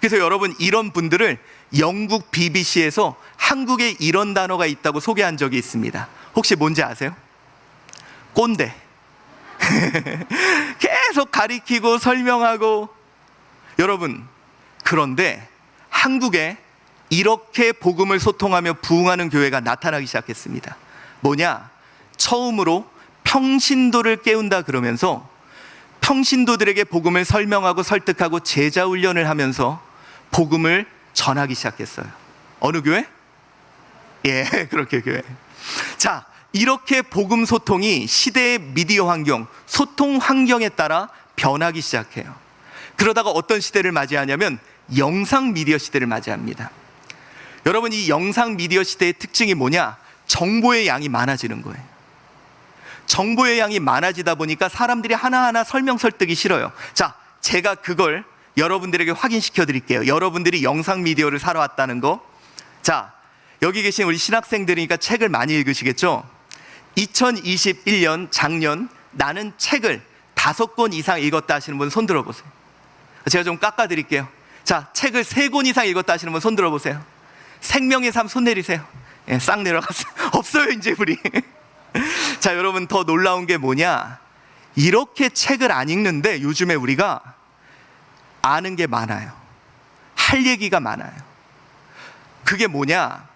그래서 여러분, 이런 분들을 영국 BBC에서 한국에 이런 단어가 있다고 소개한 적이 있습니다. 혹시 뭔지 아세요? 꼰대. 계속 가리키고 설명하고. 여러분, 그런데 한국에 이렇게 복음을 소통하며 부흥하는 교회가 나타나기 시작했습니다. 뭐냐? 처음으로 평신도를 깨운다 그러면서 평신도들에게 복음을 설명하고 설득하고 제자 훈련을 하면서 복음을 전하기 시작했어요. 어느 교회? 예, 그렇게 교회. 자, 이렇게 복음 소통이 시대의 미디어 환경, 소통 환경에 따라 변하기 시작해요. 그러다가 어떤 시대를 맞이하냐면 영상 미디어 시대를 맞이합니다. 여러분, 이 영상 미디어 시대의 특징이 뭐냐? 정보의 양이 많아지는 거예요. 정보의 양이 많아지다 보니까 사람들이 하나하나 설명 설득이 싫어요. 자, 제가 그걸 여러분들에게 확인시켜 드릴게요. 여러분들이 영상 미디어를 사러 왔다는 거. 자, 여기 계신 우리 신학생들이니까 책을 많이 읽으시겠죠? 2021년 작년 나는 책을 5권 이상 읽었다 하시는 분 손 들어보세요. 제가 좀 깎아 드릴게요. 자, 책을 3권 이상 읽었다 하시는 분 손 들어보세요. 생명의 삶 손 내리세요. 예, 싹 내려갔어요. 없어요 이제 우리. 자, 여러분, 더 놀라운 게 뭐냐? 이렇게 책을 안 읽는데 요즘에 우리가 아는 게 많아요. 할 얘기가 많아요. 그게 뭐냐?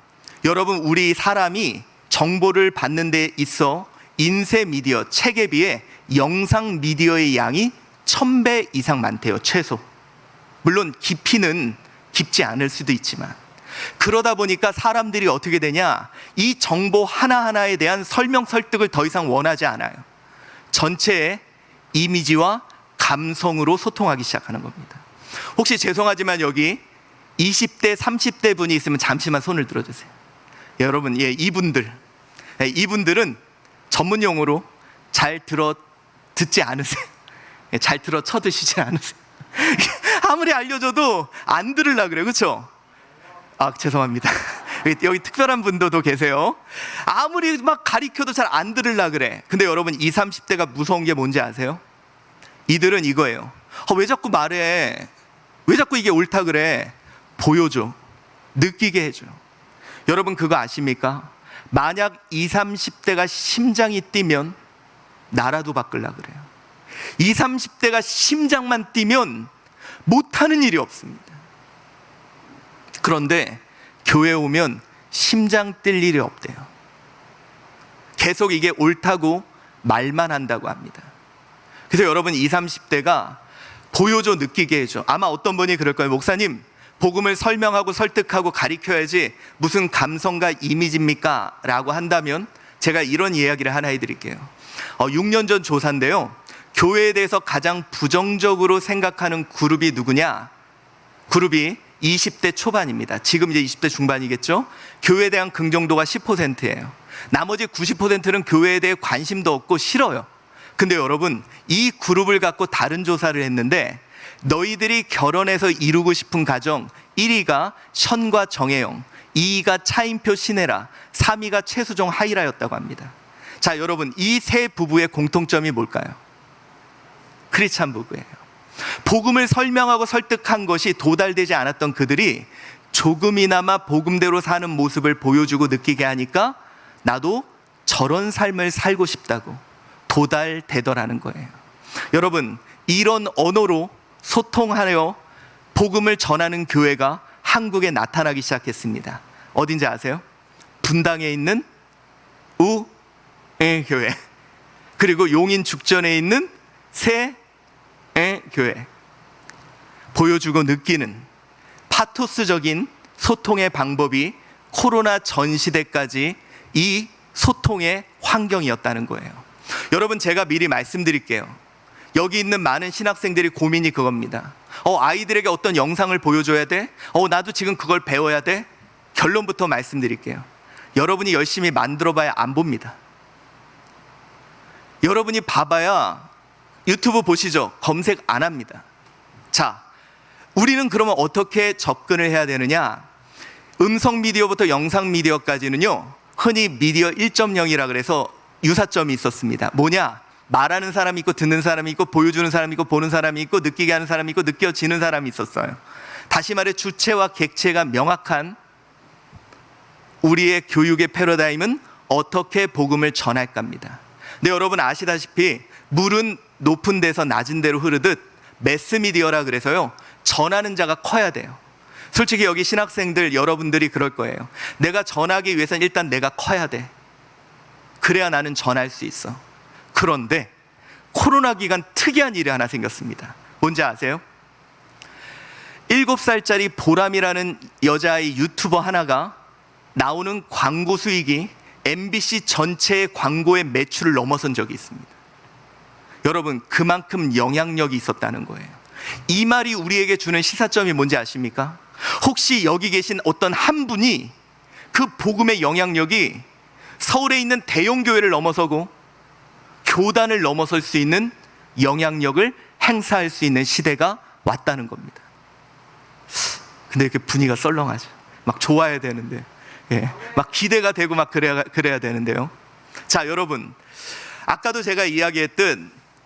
여러분, 우리 사람이 정보를 받는 데 있어 인쇄 미디어, 책에 비해 영상 미디어의 양이 1000배 이상 많대요, 최소. 물론 깊이는 깊지 않을 수도 있지만, 그러다 보니까 사람들이 어떻게 되냐? 이 정보 하나하나에 대한 설명 설득을 더 이상 원하지 않아요. 전체의 이미지와 감성으로 소통하기 시작하는 겁니다. 혹시 죄송하지만 여기 20대, 30대 분이 있으면 잠시만 손을 들어주세요. 여러분, 예, 이분들은 전문 용어로 잘 듣지 않으세요. 예, 잘 쳐드시지 않으세요. 아무리 알려줘도 안 들으려고 그래요. 그렇죠? 아, 죄송합니다. 여기 특별한 분도 계세요. 아무리 막 가리켜도 잘 안 들으려고 그래. 근데 여러분, 20, 30대가 무서운 게 뭔지 아세요? 이들은 이거예요. 왜 자꾸 말해? 왜 자꾸 이게 옳다 그래? 보여줘. 느끼게 해줘. 여러분, 그거 아십니까? 만약 20, 30대가 심장이 뛰면 나라도 바꾸려고 그래요. 20, 30대가 심장만 뛰면 못하는 일이 없습니다. 그런데 교회 오면 심장 뛸 일이 없대요. 계속 이게 옳다고 말만 한다고 합니다. 그래서 여러분, 20, 30대가 보여줘, 느끼게 해줘. 아마 어떤 분이 그럴 거예요. 목사님, 복음을 설명하고 설득하고 가리켜야지 무슨 감성과 이미지입니까? 라고 한다면 제가 이런 이야기를 하나 해드릴게요. 6년 전 조사인데요, 교회에 대해서 가장 부정적으로 생각하는 그룹이 누구냐? 그룹이 20대 초반입니다. 지금 이제 20대 중반이겠죠? 교회에 대한 긍정도가 10%예요. 나머지 90%는 교회에 대해 관심도 없고 싫어요. 근데 여러분, 이 그룹을 갖고 다른 조사를 했는데 너희들이 결혼해서 이루고 싶은 가정 1위가 션과 정혜영, 2위가 차인표 신혜라, 3위가 최수종 하이라였다고 합니다. 자, 여러분, 이 세 부부의 공통점이 뭘까요? 크리스찬 부부예요. 복음을 설명하고 설득한 것이 도달되지 않았던 그들이 조금이나마 복음대로 사는 모습을 보여주고 느끼게 하니까 나도 저런 삶을 살고 싶다고 도달되더라는 거예요. 여러분, 이런 언어로 소통하여 복음을 전하는 교회가 한국에 나타나기 시작했습니다. 어딘지 아세요? 분당에 있는 우의 교회, 그리고 용인 죽전에 있는 새의 교회. 보여주고 느끼는 파토스적인 소통의 방법이 코로나 전 시대까지 이 소통의 환경이었다는 거예요. 여러분, 제가 미리 말씀드릴게요. 여기 있는 많은 신학생들이 고민이 그겁니다. 아이들에게 어떤 영상을 보여줘야 돼? 나도 지금 그걸 배워야 돼? 결론부터 말씀드릴게요. 여러분이 열심히 만들어봐야 안 봅니다. 여러분이 봐봐야 유튜브 보시죠? 검색 안 합니다. 자, 우리는 그러면 어떻게 접근을 해야 되느냐? 음성 미디어부터 영상 미디어까지는요, 흔히 미디어 1.0이라 그래서 유사점이 있었습니다. 뭐냐? 말하는 사람이 있고 듣는 사람이 있고 보여주는 사람이 있고 보는 사람이 있고 느끼게 하는 사람이 있고 느껴지는 사람이 있었어요. 다시 말해 주체와 객체가 명확한 우리의 교육의 패러다임은 어떻게 복음을 전할까입니다. 근데 여러분 아시다시피 물은 높은 데서 낮은 데로 흐르듯 매스미디어라 그래서요, 전하는 자가 커야 돼요. 솔직히 여기 신학생들 여러분들이 그럴 거예요. 내가 전하기 위해서는 일단 내가 커야 돼. 그래야 나는 전할 수 있어. 그런데 코로나 기간 특이한 일이 하나 생겼습니다. 뭔지 아세요? 7살짜리 보람이라는 여자아이 유튜버 하나가 나오는 광고 수익이 MBC 전체의 광고의 매출을 넘어선 적이 있습니다. 여러분, 그만큼 영향력이 있었다는 거예요. 이 말이 우리에게 주는 시사점이 뭔지 아십니까? 혹시 여기 계신 어떤 한 분이 그 복음의 영향력이 서울에 있는 대형 교회를 넘어서고 교단을 넘어설 수 있는 영향력을 행사할 수 있는 시대가 왔다는 겁니다. 근데 이렇게 분위기가 썰렁하죠. 막 좋아야 되는데, 막 기대가 되고 막 그래야 되는데요. 자, 여러분, 아까도 제가 이야기했듯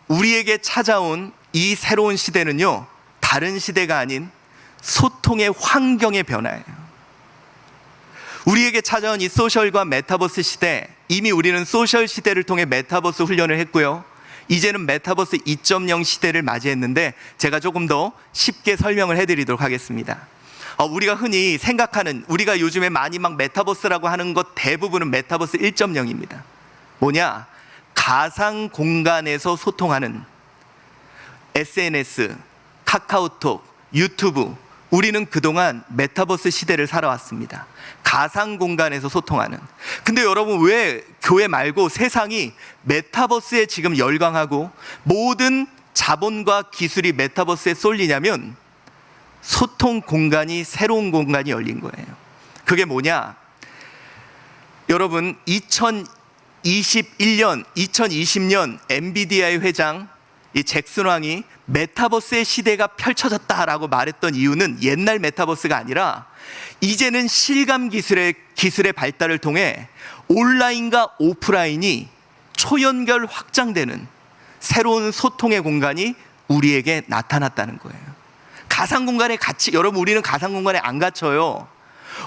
우리에게 찾아온 이 새로운 시대는요, 다른 시대가 아닌 소통의 환경의 변화예요. 우리에게 찾아온 이 소셜과 메타버스 시대, 이미 우리는 소셜 시대를 통해 메타버스 훈련을 했고요. 이제는 메타버스 2.0 시대를 맞이했는데 제가 조금 더 쉽게 설명을 해드리도록 하겠습니다. 우리가 흔히 생각하는, 우리가 요즘에 많이 막 메타버스라고 하는 것 대부분은 메타버스 1.0입니다. 뭐냐? 가상 공간에서 소통하는 SNS, 카카오톡, 유튜브, 우리는 그동안 메타버스 시대를 살아왔습니다. 가상 공간에서 소통하는. 근데 여러분, 왜 교회 말고 세상이 메타버스에 지금 열광하고 모든 자본과 기술이 메타버스에 쏠리냐면 소통 공간이, 새로운 공간이 열린 거예요. 그게 뭐냐? 여러분, 2020년 엔비디아의 회장 이 잭슨 왕이 메타버스의 시대가 펼쳐졌다라고 말했던 이유는 옛날 메타버스가 아니라 이제는 실감 기술의 발달을 통해 온라인과 오프라인이 초연결 확장되는 새로운 소통의 공간이 우리에게 나타났다는 거예요. 가상 공간에 여러분, 우리는 가상 공간에 안 갇혀요.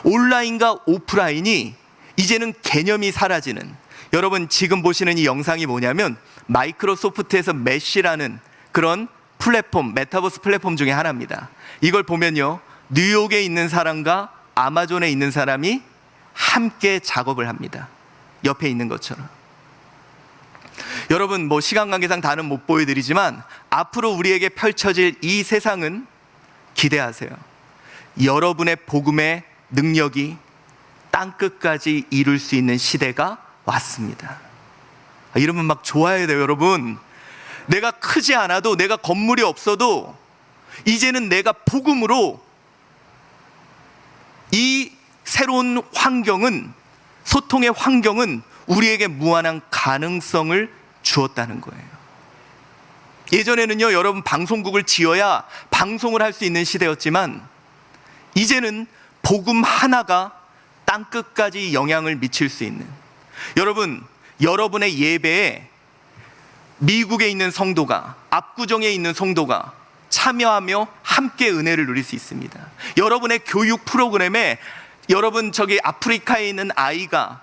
온라인과 오프라인이 이제는 개념이 사라지는, 여러분 지금 보시는 이 영상이 뭐냐면 마이크로소프트에서 메쉬라는 그런 플랫폼, 메타버스 플랫폼 중에 하나입니다. 이걸 보면요, 뉴욕에 있는 사람과 아마존에 있는 사람이 함께 작업을 합니다. 옆에 있는 것처럼. 여러분, 뭐 시간 관계상 다는 못 보여드리지만 앞으로 우리에게 펼쳐질 이 세상은 기대하세요. 여러분의 복음의 능력이 땅끝까지 이룰 수 있는 시대가 왔습니다. 이러면 막 좋아야 돼요, 여러분. 내가 크지 않아도, 내가 건물이 없어도 이제는 내가 복음으로 이 새로운 환경은, 소통의 환경은 우리에게 무한한 가능성을 주었다는 거예요. 예전에는요, 여러분, 방송국을 지어야 방송을 할 수 있는 시대였지만 이제는 복음 하나가 땅끝까지 영향을 미칠 수 있는, 여러분, 여러분의 예배에 미국에 있는 성도가, 압구정에 있는 성도가 참여하며 함께 은혜를 누릴 수 있습니다. 여러분의 교육 프로그램에 여러분 저기 아프리카에 있는 아이가,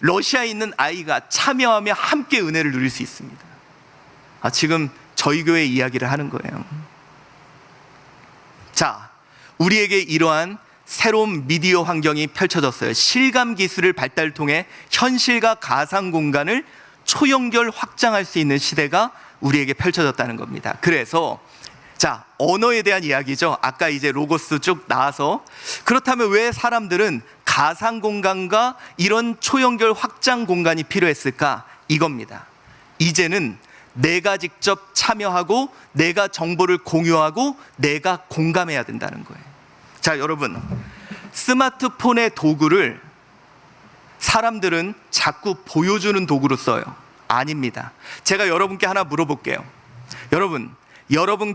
러시아에 있는 아이가 참여하며 함께 은혜를 누릴 수 있습니다. 지금 저희 교회 이야기를 하는 거예요. 자, 우리에게 이러한 새로운 미디어 환경이 펼쳐졌어요. 실감 기술을 발달을 통해 현실과 가상 공간을 초연결 확장할 수 있는 시대가 우리에게 펼쳐졌다는 겁니다. 그래서 자, 언어에 대한 이야기죠. 아까 이제 로고스 쭉 나와서, 그렇다면 왜 사람들은 가상 공간과 이런 초연결 확장 공간이 필요했을까? 이겁니다. 이제는 내가 직접 참여하고 내가 정보를 공유하고 내가 공감해야 된다는 거예요. 자, 여러분, 스마트폰의 도구를 사람들은 자꾸 보여주는 도구로 써요. 아닙니다. 제가 여러분께 하나 물어볼게요. 여러분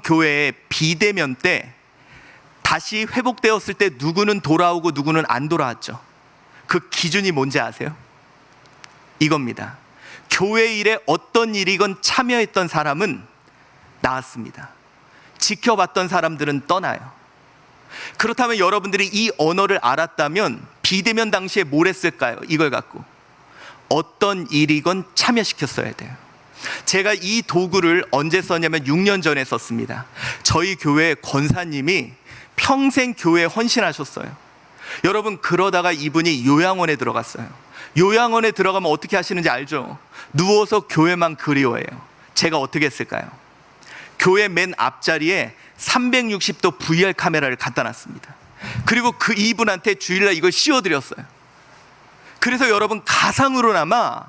교회에 비대면 때 다시 회복되었을 때 누구는 돌아오고 누구는 안 돌아왔죠? 그 기준이 뭔지 아세요? 이겁니다. 교회 일에 어떤 일이건 참여했던 사람은 나왔습니다. 지켜봤던 사람들은 떠나요. 그렇다면 여러분들이 이 언어를 알았다면 비대면 당시에 뭘 했을까요? 이걸 갖고 어떤 일이건 참여시켰어야 돼요. 제가 이 도구를 언제 썼냐면 6년 전에 썼습니다. 저희 교회 권사님이 평생 교회에 헌신하셨어요. 여러분, 그러다가 이분이 요양원에 들어갔어요. 요양원에 들어가면 어떻게 하시는지 알죠? 누워서 교회만 그리워해요. 제가 어떻게 했을까요? 교회 맨 앞자리에 360도 VR 카메라를 갖다 놨습니다. 그리고 그 이분한테 주일날 이걸 씌워드렸어요. 그래서 여러분, 가상으로나마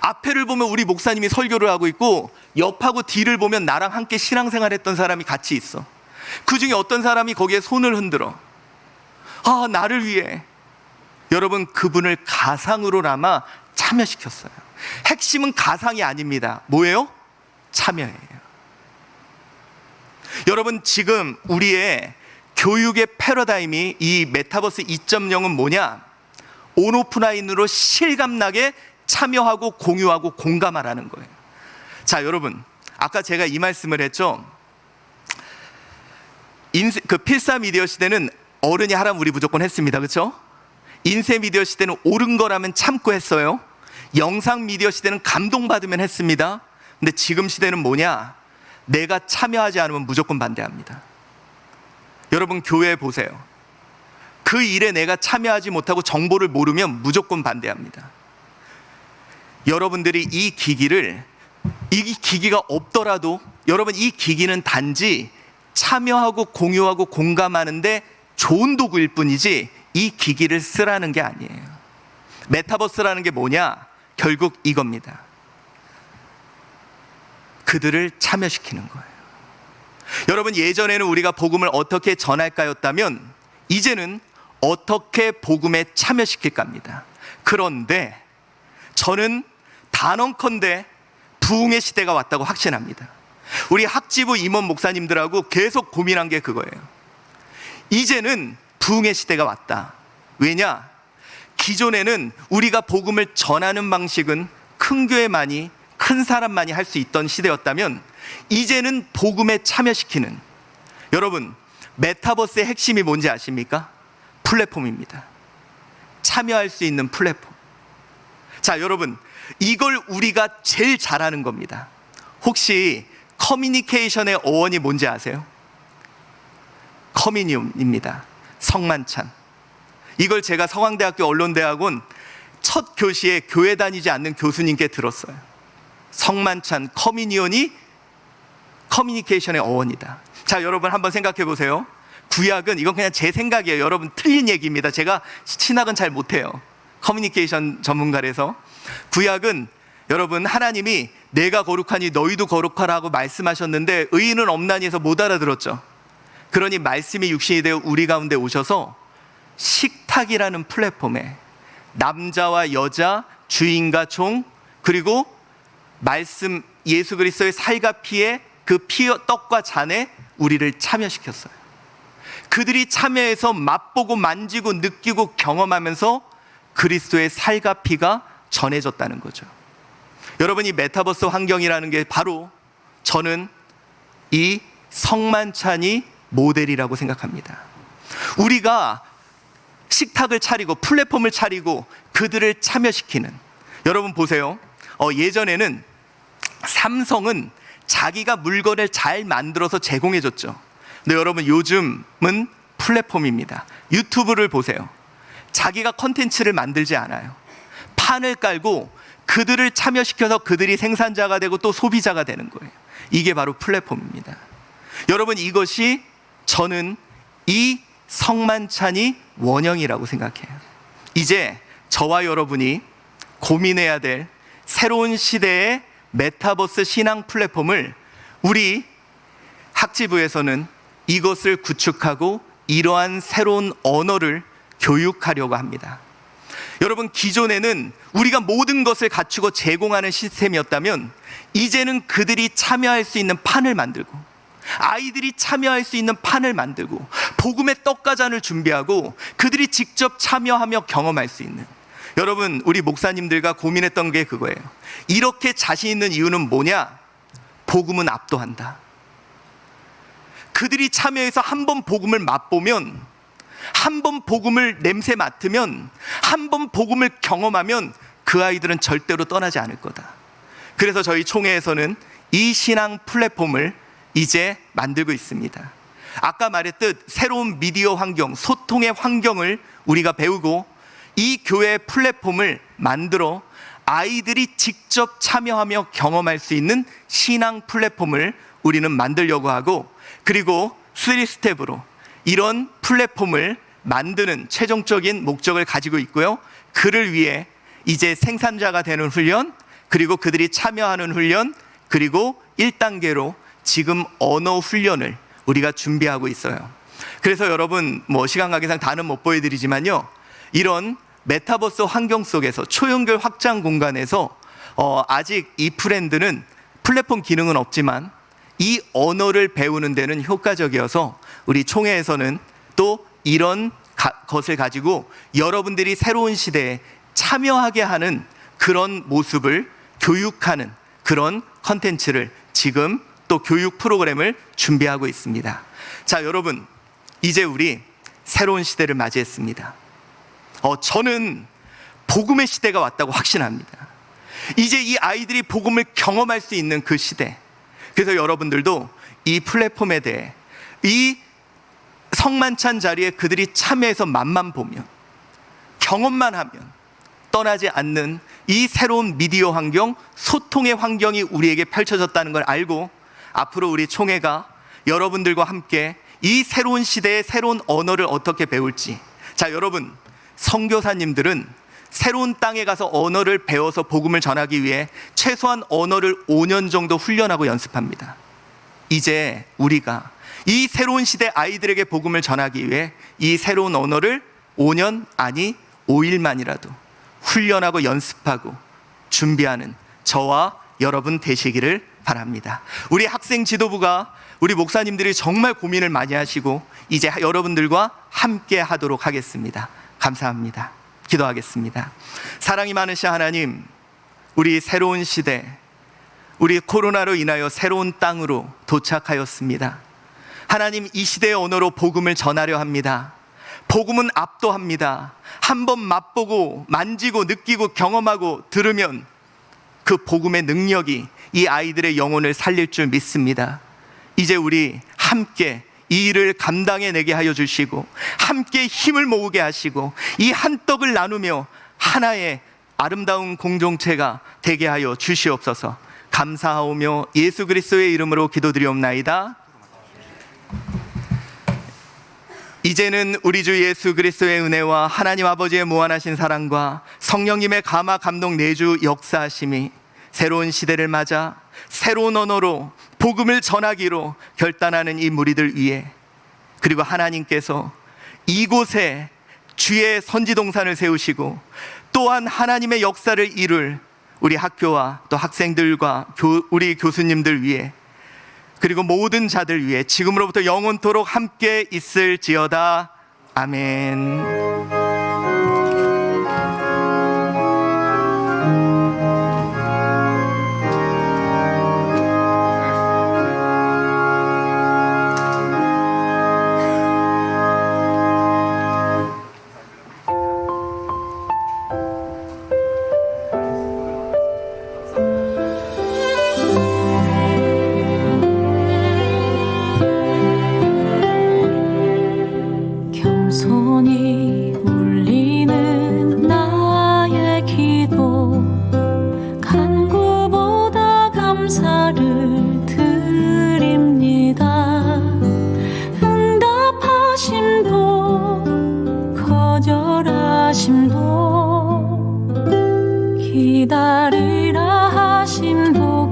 앞에를 보면 우리 목사님이 설교를 하고 있고 옆하고 뒤를 보면 나랑 함께 신앙생활했던 사람이 같이 있어. 그 중에 어떤 사람이 거기에 손을 흔들어. 아, 나를 위해. 여러분, 그분을 가상으로나마 참여시켰어요. 핵심은 가상이 아닙니다. 뭐예요? 참여예요. 여러분, 지금 우리의 교육의 패러다임이 이 메타버스 2.0은 뭐냐? 온오프라인으로 실감나게 참여하고 공유하고 공감하라는 거예요. 자, 여러분, 아까 제가 이 말씀을 했죠. 그 필사 미디어 시대는 어른이 하라면 우리 무조건 했습니다. 그렇죠? 인쇄 미디어 시대는 옳은 거라면 참고 했어요. 영상 미디어 시대는 감동받으면 했습니다. 근데 지금 시대는 뭐냐? 내가 참여하지 않으면 무조건 반대합니다. 여러분, 교회 보세요. 그 일에 내가 참여하지 못하고 정보를 모르면 무조건 반대합니다. 여러분들이 이 기기가 없더라도 여러분, 이 기기는 단지 참여하고 공유하고 공감하는데 좋은 도구일 뿐이지 이 기기를 쓰라는 게 아니에요. 메타버스라는 게 뭐냐? 결국 이겁니다. 그들을 참여시키는 거예요. 여러분, 예전에는 우리가 복음을 어떻게 전할까였다면 이제는 어떻게 복음에 참여시킬까입니다. 그런데 저는 단언컨대 부흥의 시대가 왔다고 확신합니다. 우리 학지부 임원 목사님들하고 계속 고민한 게 그거예요. 이제는 부흥의 시대가 왔다. 왜냐? 기존에는 우리가 복음을 전하는 방식은 큰 교회만이, 큰 사람만이 할 수 있던 시대였다면 이제는 복음에 참여시키는, 여러분, 메타버스의 핵심이 뭔지 아십니까? 플랫폼입니다. 참여할 수 있는 플랫폼. 자, 여러분, 이걸 우리가 제일 잘하는 겁니다. 혹시 커뮤니케이션의 어원이 뭔지 아세요? 커뮤니움입니다. 성만찬. 이걸 제가 서강대학교 언론대학원 첫 교시에 교회 다니지 않는 교수님께 들었어요. 성만찬, 커뮤니온이 커뮤니케이션의 어원이다. 자, 여러분 한번 생각해 보세요. 구약은, 이건 그냥 제 생각이에요. 여러분, 틀린 얘기입니다. 제가 신학은 잘 못해요. 커뮤니케이션 전문가라서. 구약은 여러분, 하나님이 내가 거룩하니 너희도 거룩하라고 말씀하셨는데 의인은 없나니 해서 못 알아들었죠. 그러니 말씀이 육신이 되어 우리 가운데 오셔서 식탁이라는 플랫폼에 남자와 여자, 주인과 종, 그리고 말씀 예수 그리스도의 살과 피에 그 떡과 잔에 우리를 참여시켰어요. 그들이 참여해서 맛보고 만지고 느끼고 경험하면서 그리스도의 살과 피가 전해졌다는 거죠. 여러분, 이 메타버스 환경이라는 게 바로 저는 이 성만찬이 모델이라고 생각합니다. 우리가 식탁을 차리고 플랫폼을 차리고 그들을 참여시키는, 여러분 보세요. 예전에는 삼성은 자기가 물건을 잘 만들어서 제공해줬죠. 근데 여러분, 요즘은 플랫폼입니다. 유튜브를 보세요. 자기가 컨텐츠를 만들지 않아요. 판을 깔고 그들을 참여시켜서 그들이 생산자가 되고 또 소비자가 되는 거예요. 이게 바로 플랫폼입니다. 여러분, 이것이 저는 이 성만찬이 원형이라고 생각해요. 이제 저와 여러분이 고민해야 될 새로운 시대의 메타버스 신앙 플랫폼을 우리 학지부에서는 이것을 구축하고 이러한 새로운 언어를 교육하려고 합니다. 여러분, 기존에는 우리가 모든 것을 갖추고 제공하는 시스템이었다면 이제는 그들이 참여할 수 있는 판을 만들고 아이들이 참여할 수 있는 판을 만들고 복음의 떡과 잔을 준비하고 그들이 직접 참여하며 경험할 수 있는, 여러분, 우리 목사님들과 고민했던 게 그거예요. 이렇게 자신 있는 이유는 뭐냐? 복음은 압도한다. 그들이 참여해서 한 번 복음을 맛보면, 한 번 복음을 냄새 맡으면, 한 번 복음을 경험하면 그 아이들은 절대로 떠나지 않을 거다. 그래서 저희 총회에서는 이 신앙 플랫폼을 이제 만들고 있습니다. 아까 말했듯 새로운 미디어 환경, 소통의 환경을 우리가 배우고 이 교회 플랫폼을 만들어 아이들이 직접 참여하며 경험할 수 있는 신앙 플랫폼을 우리는 만들려고 하고, 그리고 3스텝으로 이런 플랫폼을 만드는 최종적인 목적을 가지고 있고요. 그를 위해 이제 생산자가 되는 훈련, 그리고 그들이 참여하는 훈련, 그리고 1단계로 지금 언어 훈련을 우리가 준비하고 있어요. 그래서 여러분 시간 관계상 다는 못 보여드리지만요, 이런 메타버스 환경 속에서 초연결 확장 공간에서 아직 이 프렌드는 플랫폼 기능은 없지만 이 언어를 배우는 데는 효과적이어서 우리 총회에서는 또 이런 것을 가지고 여러분들이 새로운 시대에 참여하게 하는 그런 모습을 교육하는 그런 컨텐츠를 지금 또 교육 프로그램을 준비하고 있습니다. 자, 여러분, 이제 우리 새로운 시대를 맞이했습니다. 저는 복음의 시대가 왔다고 확신합니다. 이제 이 아이들이 복음을 경험할 수 있는 그 시대. 그래서 여러분들도 이 플랫폼에 대해, 이 성만찬 자리에 그들이 참여해서 맛만 보면, 경험만 하면 떠나지 않는 이 새로운 미디어 환경, 소통의 환경이 우리에게 펼쳐졌다는 걸 알고 앞으로 우리 총회가 여러분들과 함께 이 새로운 시대의 새로운 언어를 어떻게 배울지. 자, 여러분, 선교사님들은 새로운 땅에 가서 언어를 배워서 복음을 전하기 위해 최소한 언어를 5년 정도 훈련하고 연습합니다. 이제 우리가 이 새로운 시대 아이들에게 복음을 전하기 위해 이 새로운 언어를 5년, 아니 5일만이라도 훈련하고 연습하고 준비하는 저와 여러분 되시기를 바랍니다. 우리 학생 지도부가, 우리 목사님들이 정말 고민을 많이 하시고 이제 여러분들과 함께 하도록 하겠습니다. 감사합니다. 기도하겠습니다. 사랑이 많으신 하나님, 우리 새로운 시대, 우리 코로나로 인하여 새로운 땅으로 도착하였습니다. 하나님, 이 시대의 언어로 복음을 전하려 합니다. 복음은 압도합니다. 한번 맛보고 만지고 느끼고 경험하고 들으면 그 복음의 능력이 이 아이들의 영혼을 살릴 줄 믿습니다. 이제 우리 함께 이 일을 감당해내게 하여 주시고 함께 힘을 모으게 하시고 이 한 떡을 나누며 하나의 아름다운 공동체가 되게 하여 주시옵소서. 감사하오며 예수 그리스도의 이름으로 기도드리옵나이다. 이제는 우리 주 예수 그리스도의 은혜와 하나님 아버지의 무한하신 사랑과 성령님의 감화 감동 내주 역사하심이 새로운 시대를 맞아 새로운 언어로 복음을 전하기로 결단하는 이 무리들 위해, 그리고 하나님께서 이곳에 주의 선지동산을 세우시고 또한 하나님의 역사를 이룰 우리 학교와 또 학생들과 우리 교수님들 위해, 그리고 모든 자들 위해 지금으로부터 영원토록 함께 있을지어다. 아멘. 겸손히 울리는 나의 기도, 간구보다 감사를 드립니다. 응답하심도 거절하심도 기다리라 하심도